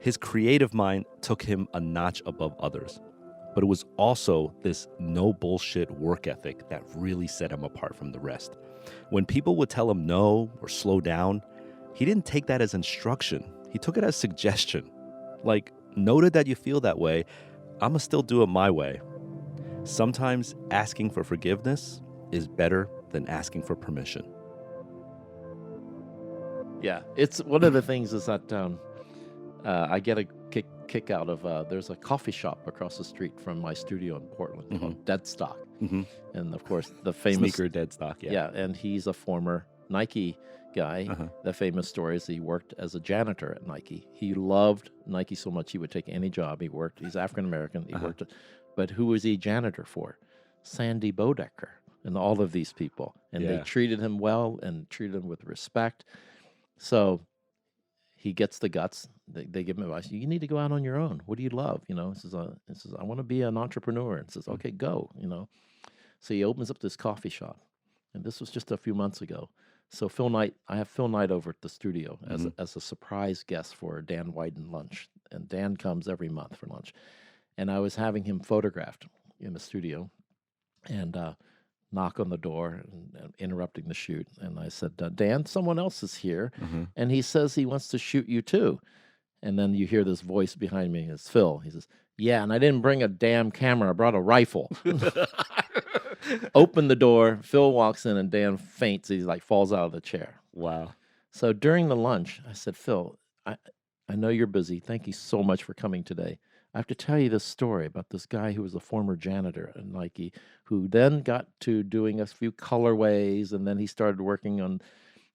His creative mind took him a notch above others, but it was also this no bullshit work ethic that really set him apart from the rest. When people would tell him no or slow down, he didn't take that as instruction. He took it as suggestion. Like, noted that you feel that way, I'ma still do it my way. Sometimes asking for forgiveness is better than asking for permission. Yeah, it's one of the things is that I get a kick out of. There's a coffee shop across the street from my studio in Portland called Dead Stock, and of course the famous Sneaker dead stock. Yeah, and he's a former Nike guy. The famous story is he worked as a janitor at Nike. He loved Nike so much he would take any job. He's African American. He worked, but who was he janitor for? Sandy Bodecker and all of these people, and they treated him well and treated him with respect. So he gets the guts. They give him advice. You need to go out on your own. What do you love? You know, he says, I want to be an entrepreneur. And says, okay, go, you know. So he opens up this coffee shop. And this was just a few months ago. So I have Phil Knight over at the studio as a surprise guest for Dan Wieden lunch. And Dan comes every month for lunch. And I was having him photographed in the studio and knock on the door and interrupting the shoot. And I said, Dan, someone else is here. And he says he wants to shoot you too. And then you hear this voice behind me. It's Phil. He says, yeah, and I didn't bring a damn camera. I brought a rifle. Open the door. Phil walks in and Dan faints. He falls out of the chair. Wow. So during the lunch, I said, Phil, I know you're busy. Thank you so much for coming today. I have to tell you this story about this guy who was a former janitor at Nike, who then got to doing a few colorways, and then he started working on,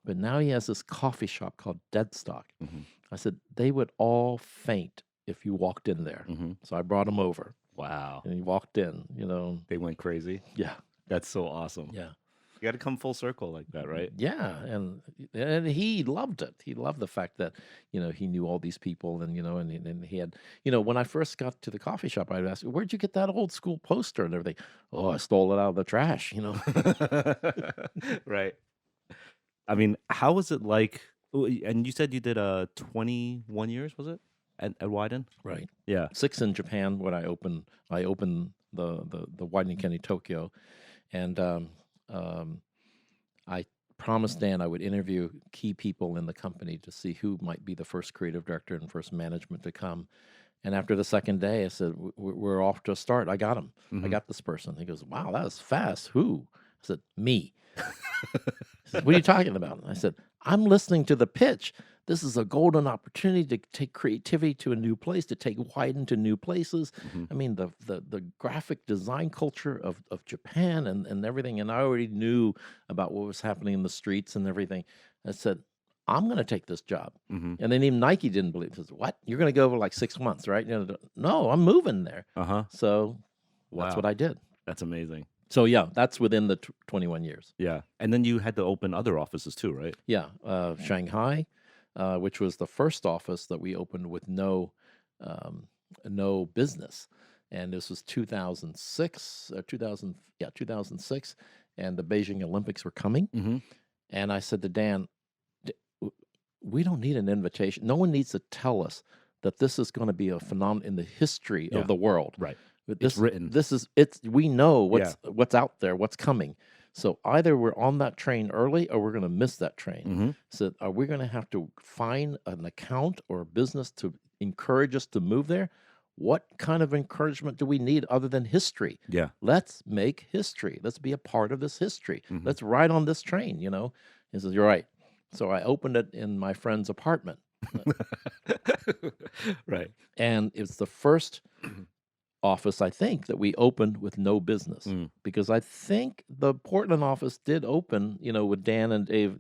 but now he has this coffee shop called Dead Stock. I said, they would all faint if you walked in there. So I brought him over. Wow. And he walked in, you know. They went crazy. Yeah. That's so awesome. Yeah. You got to come full circle like that, right? Yeah, and he loved it. He loved the fact that, you know, he knew all these people, and, you know, and he had, you know, when I first got to the coffee shop, I'd ask, where'd you get that old school poster and everything? Oh, I stole it out of the trash, you know. Right. I mean, how was it like? And you said you did 21 years, was it, at Wieden? Right. Yeah. 6 in Japan when I opened the Wieden+Kennedy Tokyo, and I promised Dan I would interview key people in the company to see who might be the first creative director and first management to come. And after the second day, I said, we're off to a start. I got him. I got this person. He goes, wow, that was fast. Who? I said, me. He said, what are you talking about? And I said, I'm listening to the pitch. This is a golden opportunity to take creativity to a new place, to take Wieden to new places. I mean, the graphic design culture of Japan and everything. And I already knew about what was happening in the streets and everything. I said, I'm going to take this job. And then even Nike didn't believe it. He says, what? You're going to go over like 6 months, right? You know, no, I'm moving there. So that's what I did. That's amazing. So, yeah, that's within the 21 years. Yeah. And then you had to open other offices too, right? Yeah. Shanghai, which was the first office that we opened with no business. And this was 2006, 2006. And the Beijing Olympics were coming. And I said to Dan, we don't need an invitation. No one needs to tell us that this is going to be a phenomenon in the history of the world. Right. It's written. We know what's out there, what's coming. So either we're on that train early or we're going to miss that train. So are we going to have to find an account or a business to encourage us to move there? What kind of encouragement do we need other than history? Yeah. Let's make history. Let's be a part of this history. Let's ride on this train, you know? He says, you're right. So I opened it in my friend's apartment. Right. And it's the first office, I think, that we opened with no business. Because I think the Portland office did open, you know, with Dan and Dave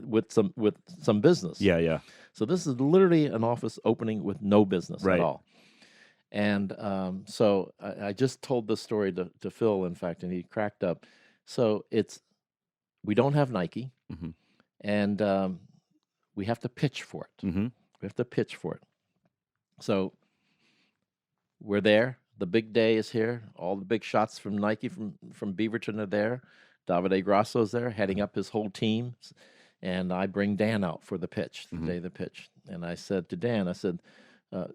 with some business. Yeah. So this is literally an office opening with no business at all. And so I just told this story to Phil, in fact, and he cracked up. So we don't have Nike. And we have to pitch for it. We have to pitch for it. So we're there. The big day is here. All the big shots from Nike from Beaverton are there. Davide Grasso's there, heading up his whole team. And I bring Dan out for the pitch, the day of the pitch. And I said to Dan, I said,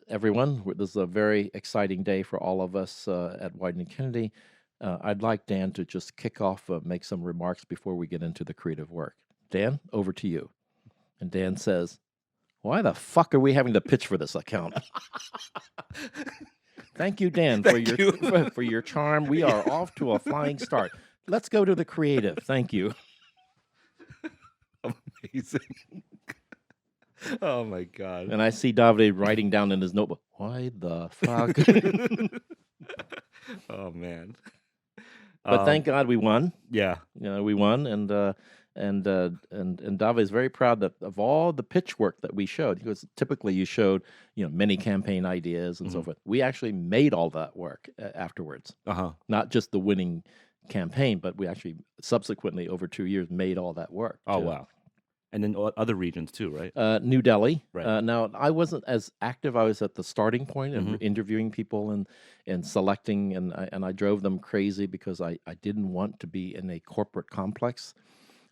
everyone, this is a very exciting day for all of us at Wieden+Kennedy. I'd like Dan to just kick off, make some remarks before we get into the creative work. Dan, over to you. And Dan says, why the fuck are we having to pitch for this account? Thank you, Dan, for your charm. We are off to a flying start. Let's go to the creative. Thank you. Amazing. Oh, my God. And I see Davide writing down in his notebook, why the fuck? Oh, man. But thank God we won. Yeah. You know, we won, and Dave is very proud that of all the pitch work that we showed, because typically you showed, you know, many campaign ideas and so forth. We actually made all that work afterwards. Not just the winning campaign, but we actually subsequently over 2 years made all that work. Oh, wow. And then other regions too, right? New Delhi. Right. Now, I wasn't as active. I was at the starting point and interviewing people and selecting, and I drove them crazy because I didn't want to be in a corporate complex.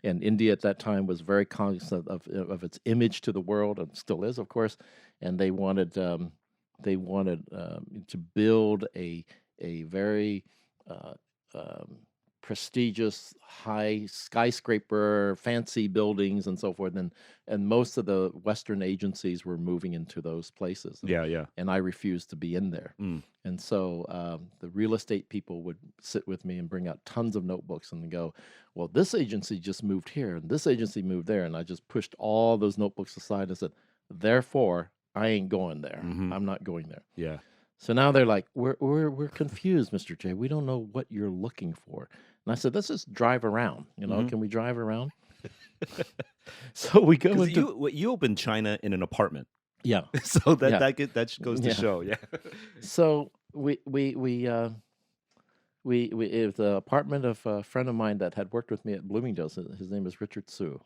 And India at that time was very cognizant of its image to the world, and still is, of course. And they wanted to build a very prestigious, high skyscraper, fancy buildings, and so forth. And most of the Western agencies were moving into those places. Yeah. And I refused to be in there. And so the real estate people would sit with me and bring out tons of notebooks and go, well, this agency just moved here and this agency moved there. And I just pushed all those notebooks aside and said, therefore, I ain't going there. I'm not going there. Yeah. So now they're like, we're confused, Mr. J. We don't know what you're looking for. And I said, let's just drive around. You know, can we drive around? So we go into you opened China in an apartment. Yeah. So that goes to show. Yeah. So we it was the apartment of a friend of mine that had worked with me at Bloomingdale. His name is Richard Su.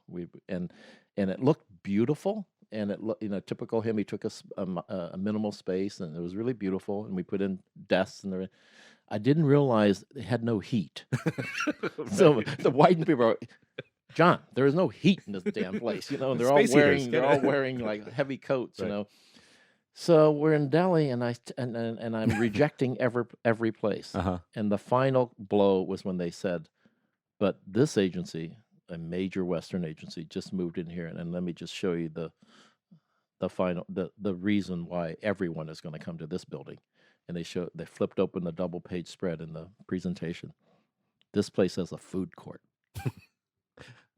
And it looked beautiful. And it looked, you know, typical him. He took us a minimal space, and it was really beautiful. And we put in desks and everything. I didn't realize it had no heat. So the Wieden people are, John, there is no heat in this damn place. You know, they're all wearing like heavy coats. You know, So we're in Delhi, and I'm rejecting every place. Uh-huh. And the final blow was when they said, "But this agency, a major Western agency, just moved in here, and let me just show you the reason why everyone is going to come to this building." And they flipped open the double page spread in the presentation. This place has a food court.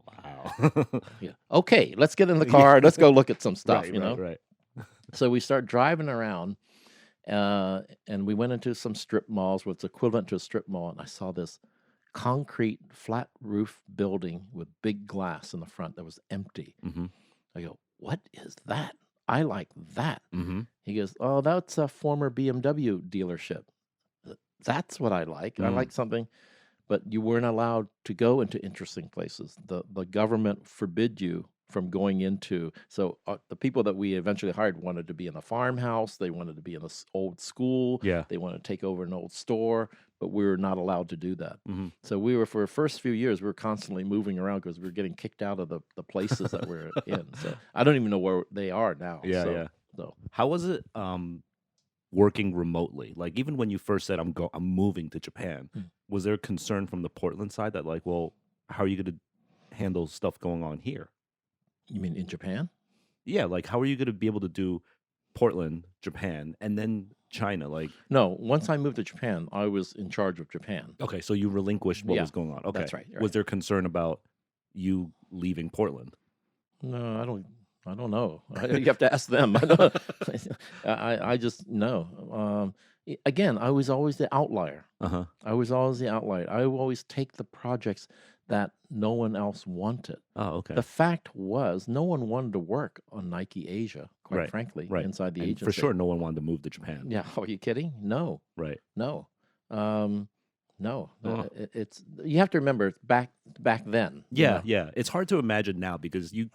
Wow. Yeah. Okay, let's get in the car. Let's go look at some stuff. Right, right. So we start driving around, and we went into some strip malls, what's equivalent to a strip mall, and I saw this concrete flat roof building with big glass in the front that was empty. Mm-hmm. I go, what is that? I like that. Mm-hmm. He goes, oh, that's a former BMW dealership. That's what I like. I like something, but you weren't allowed to go into interesting places. The government forbid you from going into. So the people that we eventually hired wanted to be in a farmhouse. They wanted to be in an old school. Yeah. They wanted to take over an old store, but we were not allowed to do that. Mm-hmm. So for the first few years, we were constantly moving around because we were getting kicked out of the places that we're in. So I don't even know where they are now. Yeah. So How was it working remotely? Like, even when you first said I'm moving to Japan, was there concern from the Portland side that, like, well, how are you going to handle stuff going on here? You mean in Japan? Yeah, like, how are you going to be able to do Portland, Japan, and then China? Like, No, once I moved to Japan, I was in charge of Japan. okay, so you relinquished what Yeah, was going on. Okay, that's right. Was there concern about you leaving Portland? No, I don't know. You have to ask them. I don't. I just no. Again, I was always the outlier. Uh-huh. I was always the outlier. I would always take the projects that no one else wanted. Oh, okay. The fact was, no one wanted to work on Nike Asia, quite frankly, inside the And agency. for sure, no one wanted to move to Japan. Yeah. Are you kidding? No. Right. No. No. It's you have to remember back then. Yeah. It's hard to imagine now because you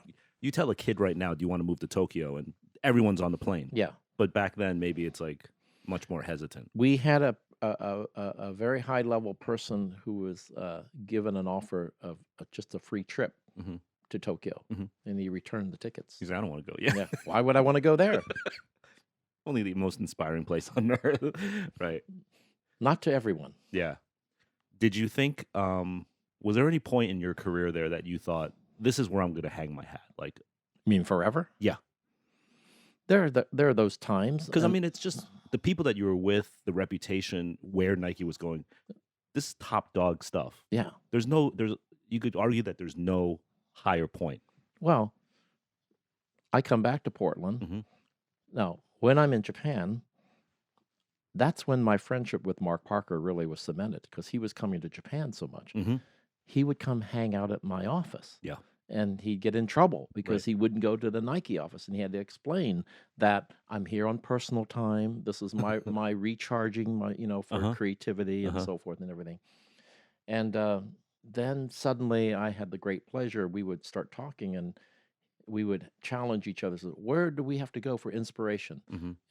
tell a kid right now, do you want to move to Tokyo, and everyone's on the plane. Yeah. But back then, maybe it's like much more hesitant. We had a very high level person who was given an offer of just a free trip to Tokyo, and he returned the tickets. He said, I don't want to go. Yeah. Why would I want to go there? Only the most inspiring place on earth. Right. Not to everyone. Yeah. Did you think, was there any point in your career there that you thought, this is where I'm going to hang my hat? Like, You mean forever? Yeah. There are those times. Because, I mean, it's just the people that you were with, the reputation, where Nike was going, this is top dog stuff. Yeah. You could argue that there's no higher point. Well, I come back to Portland. Now, when I'm in Japan, that's when my friendship with Mark Parker really was cemented because he was coming to Japan so much. He would come hang out at my office. Yeah. And he'd get in trouble because he wouldn't go to the Nike office, and he had to explain that I'm here on personal time. This is my recharging, for creativity and so forth and everything. And then suddenly I had the great pleasure. We would start talking, and we would challenge each other. So where do we have to go for inspiration?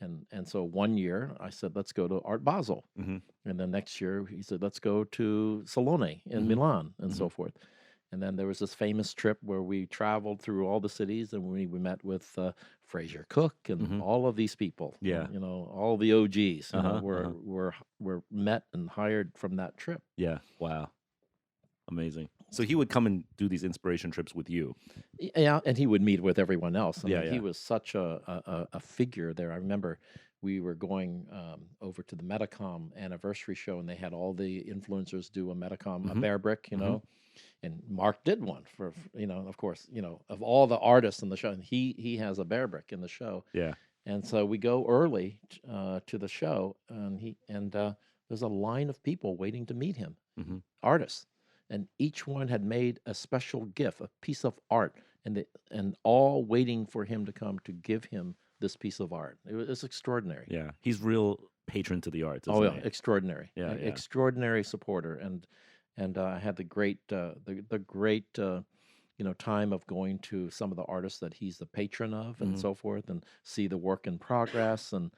And so one year I said, let's go to Art Basel. And then next year he said, let's go to Salone in Milan and so forth. And then there was this famous trip where we traveled through all the cities, and we met with Fraser Cook and all of these people. Yeah. All the OGs were met and hired from that trip. Yeah. Wow. Amazing. So he would come and do these inspiration trips with you. Yeah, and he would meet with everyone else. I Yeah, mean, he was such a figure there. I remember we were going over to the Metacom anniversary show, and they had all the influencers do a Metacom, a bear brick, and Mark did one for, of course, of all the artists in the show, and he has a bear brick in the show. Yeah. And so we go early to the show, and there's a line of people waiting to meet him, artists. And each one had made a special gift, a piece of art, and all waiting for him to come to give him this piece of art. It was extraordinary. Yeah. He's real patron to the arts. Oh, yeah, isn't he? extraordinary. Yeah, yeah. Extraordinary supporter. And I had the great time of going to some of the artists that he's the patron of and so forth, and see the work in progress, and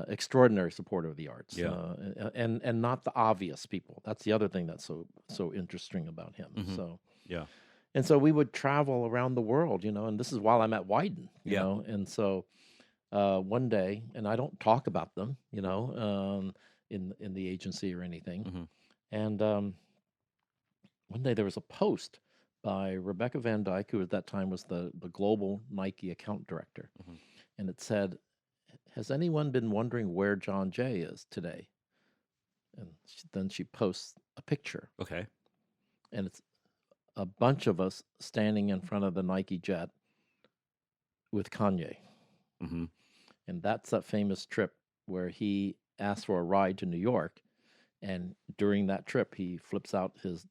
extraordinary supporter of the arts. Yeah. And not the obvious people. That's the other thing that's so interesting about him. So Yeah. and so we would travel around the world, and this is while I'm at Wieden, you Yeah. know, and so one day, and I don't talk about them, in the agency or anything. Mhm. And one day there was a post by Rebecca Van Dyke, who at that time was the global Nike account director, Mhm. and it said, "Has anyone been wondering where John Jay is today?" And then she posts a picture, Okay. and it's a bunch of us standing in front of the Nike jet with Kanye. Mhm. And that's that famous trip where he asked for a ride to New York. And during that trip, he flips out his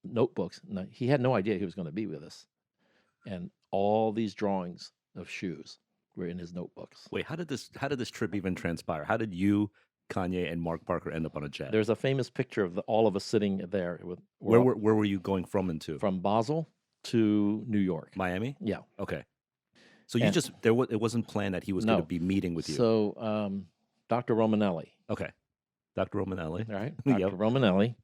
notebooks. Now, he had no idea he was going to be with us. And all these drawings of shoes were in his notebooks. Wait, how did this trip even transpire? How did you, Kanye, and Mark Parker end up on a jet? There's a famous picture of all of us sitting there. Where were you going from and to? From Basel to New York. Miami? Yeah. Okay. So you And- just it wasn't planned that he was going to No. be meeting with you. So Dr. Romanelli, Okay. Dr. Romanelli. right? Yep. Dr. Romanelli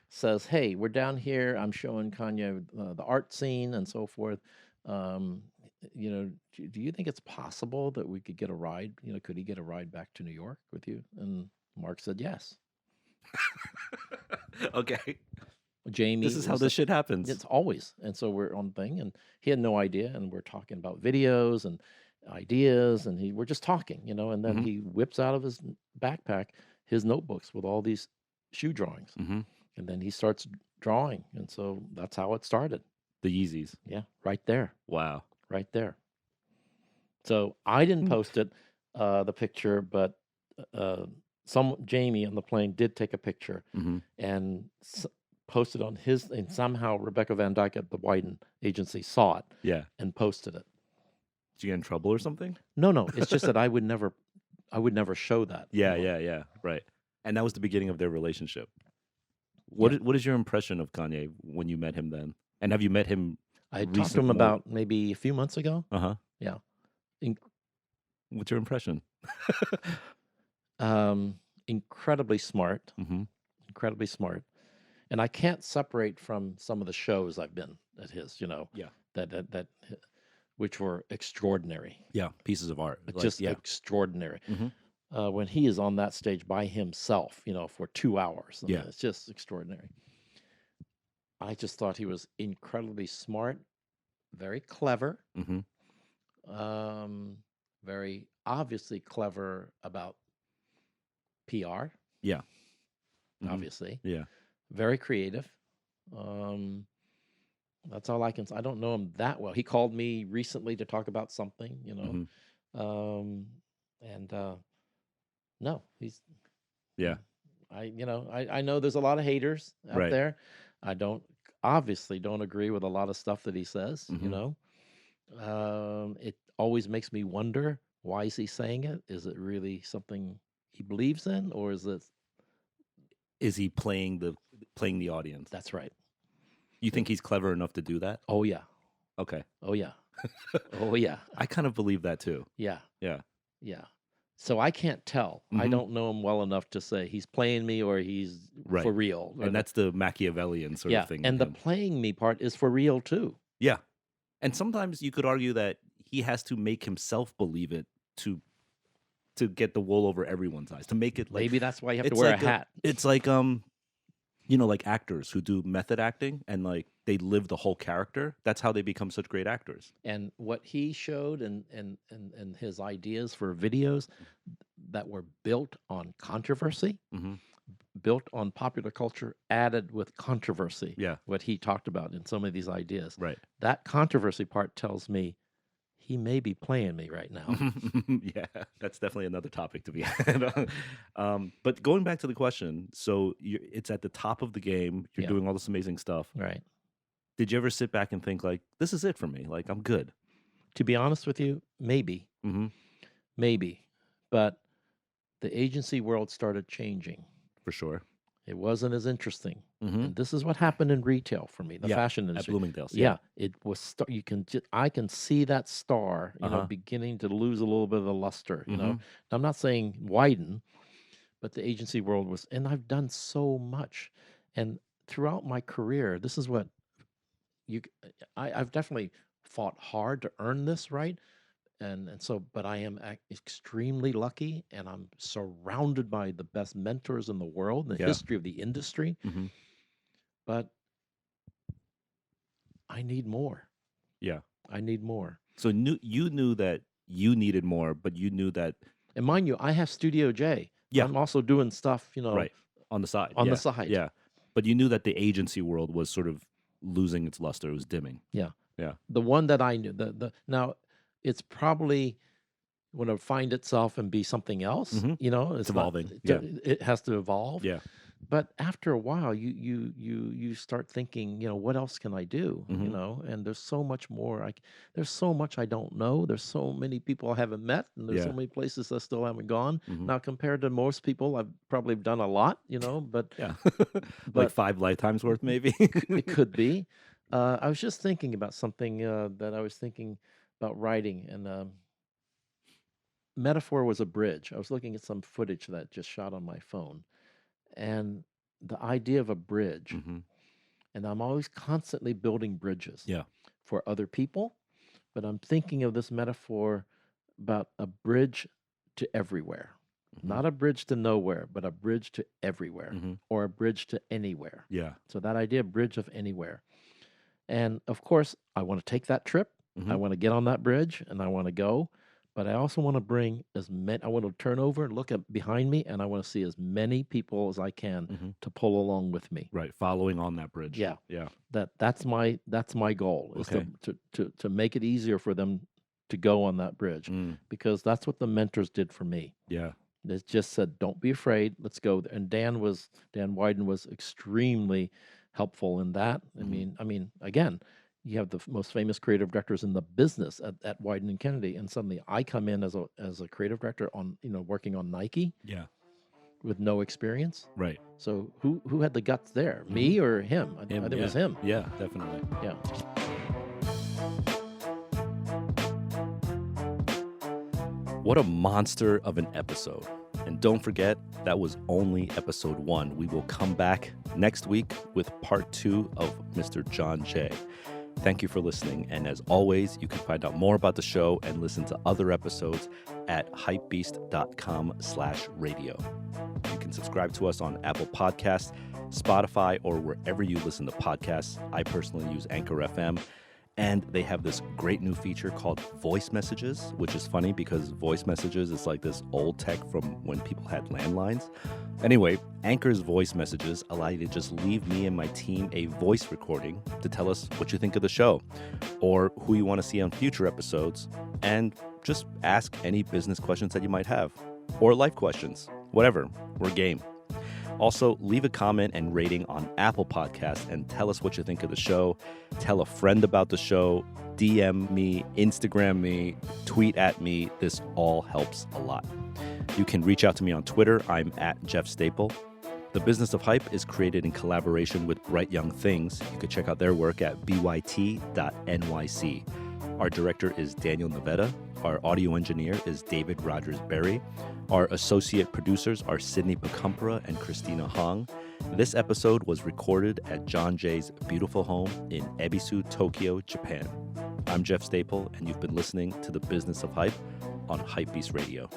says, "Hey, we're down here. I'm showing Kanye the art scene and so forth. Do you think it's possible that we could get a ride? Could he get a ride back to New York with you?" And Mark said, "Yes." Okay. Jamie, This is how was this shit happens. It's always. And so we're on the thing, and he had no idea, and we're talking about videos and ideas, and we're just talking, and then Mhm. he whips out of his backpack his notebooks with all these shoe drawings, Mhm. and then he starts drawing, and so that's how it started. The Yeezys. Yeah, right there, Wow. right there. So I didn't Hmm. post it, the picture, but Jamie on the plane did take a picture Mhm. and posted on his, and somehow Rebecca Van Dyke at the Wieden agency saw it Yeah. and posted it. Did you get in trouble or something? No, it's just that I would never show that. Yeah, yeah. Right. And that was the beginning of their relationship. What is your impression of Kanye when you met him then? And have you met him? I had talked to him about maybe a few months ago. Uh-huh. Yeah. What's your impression? Incredibly smart. Mhm. Incredibly smart. And I can't separate from some of the shows I've been at his, Yeah. that which were extraordinary. Yeah, pieces of art. Just extraordinary. Mhm. When he is on that stage by himself, for 2 hours. I mean, Yeah. it's just extraordinary. I just thought he was incredibly smart, very clever, Mhm. very obviously clever about PR, Yeah. Mhm. obviously, Yeah. very creative. That's all I can say. I don't know him that well. He called me recently to talk about something, Mhm. and no, he's Yeah. I know there's a lot of haters out Right. there. I obviously don't agree with a lot of stuff that he says, Mhm. It always makes me wonder, why is he saying it? Is it really something he believes in, or is it? Is he playing the audience? That's right. You think he's clever enough to do that? Oh yeah. Okay. Oh yeah. Oh yeah. I kind of believe that too. Yeah. Yeah. Yeah. So I can't tell. I Mhm. don't know him well enough to say he's playing me or he's Right. for real. And that's the Machiavellian sort yeah. of thing. And in the him. playing me part is for real too. Yeah. And sometimes you could argue that he has to make himself believe it to get the wool over everyone's eyes, to make it like Maybe that's why you have to it's wear like a hat. It's like like actors who do method acting and like they live the whole character. That's how they become such great actors. And what he showed and his ideas for videos that were built on controversy, Mm-hmm. built on popular culture, added with controversy. Yeah. What he talked about in some of these ideas. Right. That controversy part tells me he may be playing me right now. Yeah, that's definitely another topic to be had. But going back to the question, so it's at the top of the game. You're Yeah. doing all this amazing stuff. Right. Did you ever sit back and think like, this is it for me? Like, I'm good. To be honest with you, maybe. Mm-hmm. Maybe. But the agency world started changing. For sure. It wasn't as interesting. Mm-hmm. And this is what happened in retail for me, the fashion At industry. Bloomingdale's. Yeah, it was. I can see that star, Uh-huh. beginning to lose a little bit of the luster. Mhm. I'm not saying widen, but the agency world was, and I've done so much, and throughout my career, this is what I've definitely fought hard to earn this right, and so, but I am extremely lucky, and I'm surrounded by the best mentors in the world, in the Yeah. history of the industry. hmm But I need more. Yeah. I need more. So you knew that you needed more, but you knew that And mind you, I have Studio J. Yeah. I'm also doing stuff, right on the side. on yeah. the side. Yeah. But you knew that the agency world was sort of losing its luster. It was dimming. Yeah. Yeah. The one that I knew, now it's probably going to find itself and be something else. Mhm. It's not- evolving. Yeah. It has to evolve. Yeah. But after a while, you start thinking, what else can I do? Mhm. And there's so much more. There's so much I don't know. There's so many people I haven't met, and there's so Yeah. many places I still haven't gone. Mhm. Now, compared to most people, I've probably done a lot. But Yeah. like But- 5 lifetimes worth, maybe. it could be. I was just thinking about something that I was thinking about writing, and metaphor was a bridge. I was looking at some footage that I just shot on my phone, and the idea of a bridge. Mhm. And I'm always constantly building bridges Yeah. for other people, but I'm thinking of this metaphor about a bridge to everywhere. Mhm. Not a bridge to nowhere, but a bridge to everywhere, Mhm. or a bridge to anywhere. Yeah. So that idea, bridge of anywhere. And of course, I want to take that trip. I Mhm. want to get on that bridge, and I want to go. But I also want to bring I want to turn over and look at behind me, and I want to see as many people as I can Mhm. to pull along with me. Right. Following on that bridge. Yeah. Yeah. That's my goal, is Okay. to make it easier for them to go on that bridge, Mm. because that's what the mentors did for me. Yeah. They just said, "Don't be afraid. Let's go." And Dan Wieden was extremely helpful in that. Mhm. I mean, again, you have the most famous creative directors in the business at Wieden+Kennedy, and suddenly I come in as a creative director on working on Nike Yeah. with no experience. Right. So who had the guts there, me or him? I think it was him. Yeah, definitely. Yeah. What a monster of an episode. And don't forget, that was only episode 1. We will come back next week with part 2 of Mr. John Jay. Thank you for listening. And as always, you can find out more about the show and listen to other episodes at hypebeast.com/radio. You can subscribe to us on Apple Podcasts, Spotify, or wherever you listen to podcasts. I personally use Anchor FM. And they have this great new feature called voice messages, which is funny because voice messages is like this old tech from when people had landlines. Anyway, Anchor's voice messages allow you to just leave me and my team a voice recording to tell us what you think of the show, or who you want to see on future episodes, and just ask any business questions that you might have, or life questions, whatever. We're game. Also, leave a comment and rating on Apple Podcasts and tell us what you think of the show. Tell a friend about the show. DM me, Instagram me, tweet at me. This all helps a lot. You can reach out to me on Twitter. I'm at Jeff Staple. The Business of Hype is created in collaboration with Bright Young Things. You can check out their work at byt.nyc. Our director is Daniel Navetta. Our audio engineer is David Rogers-Berry. Our associate producers are Sydney Pacumpra and Christina Hong. This episode was recorded at John Jay's beautiful home in Ebisu, Tokyo, Japan. I'm Jeff Staple, and you've been listening to The Business of Hype on HYPEBEAST Radio.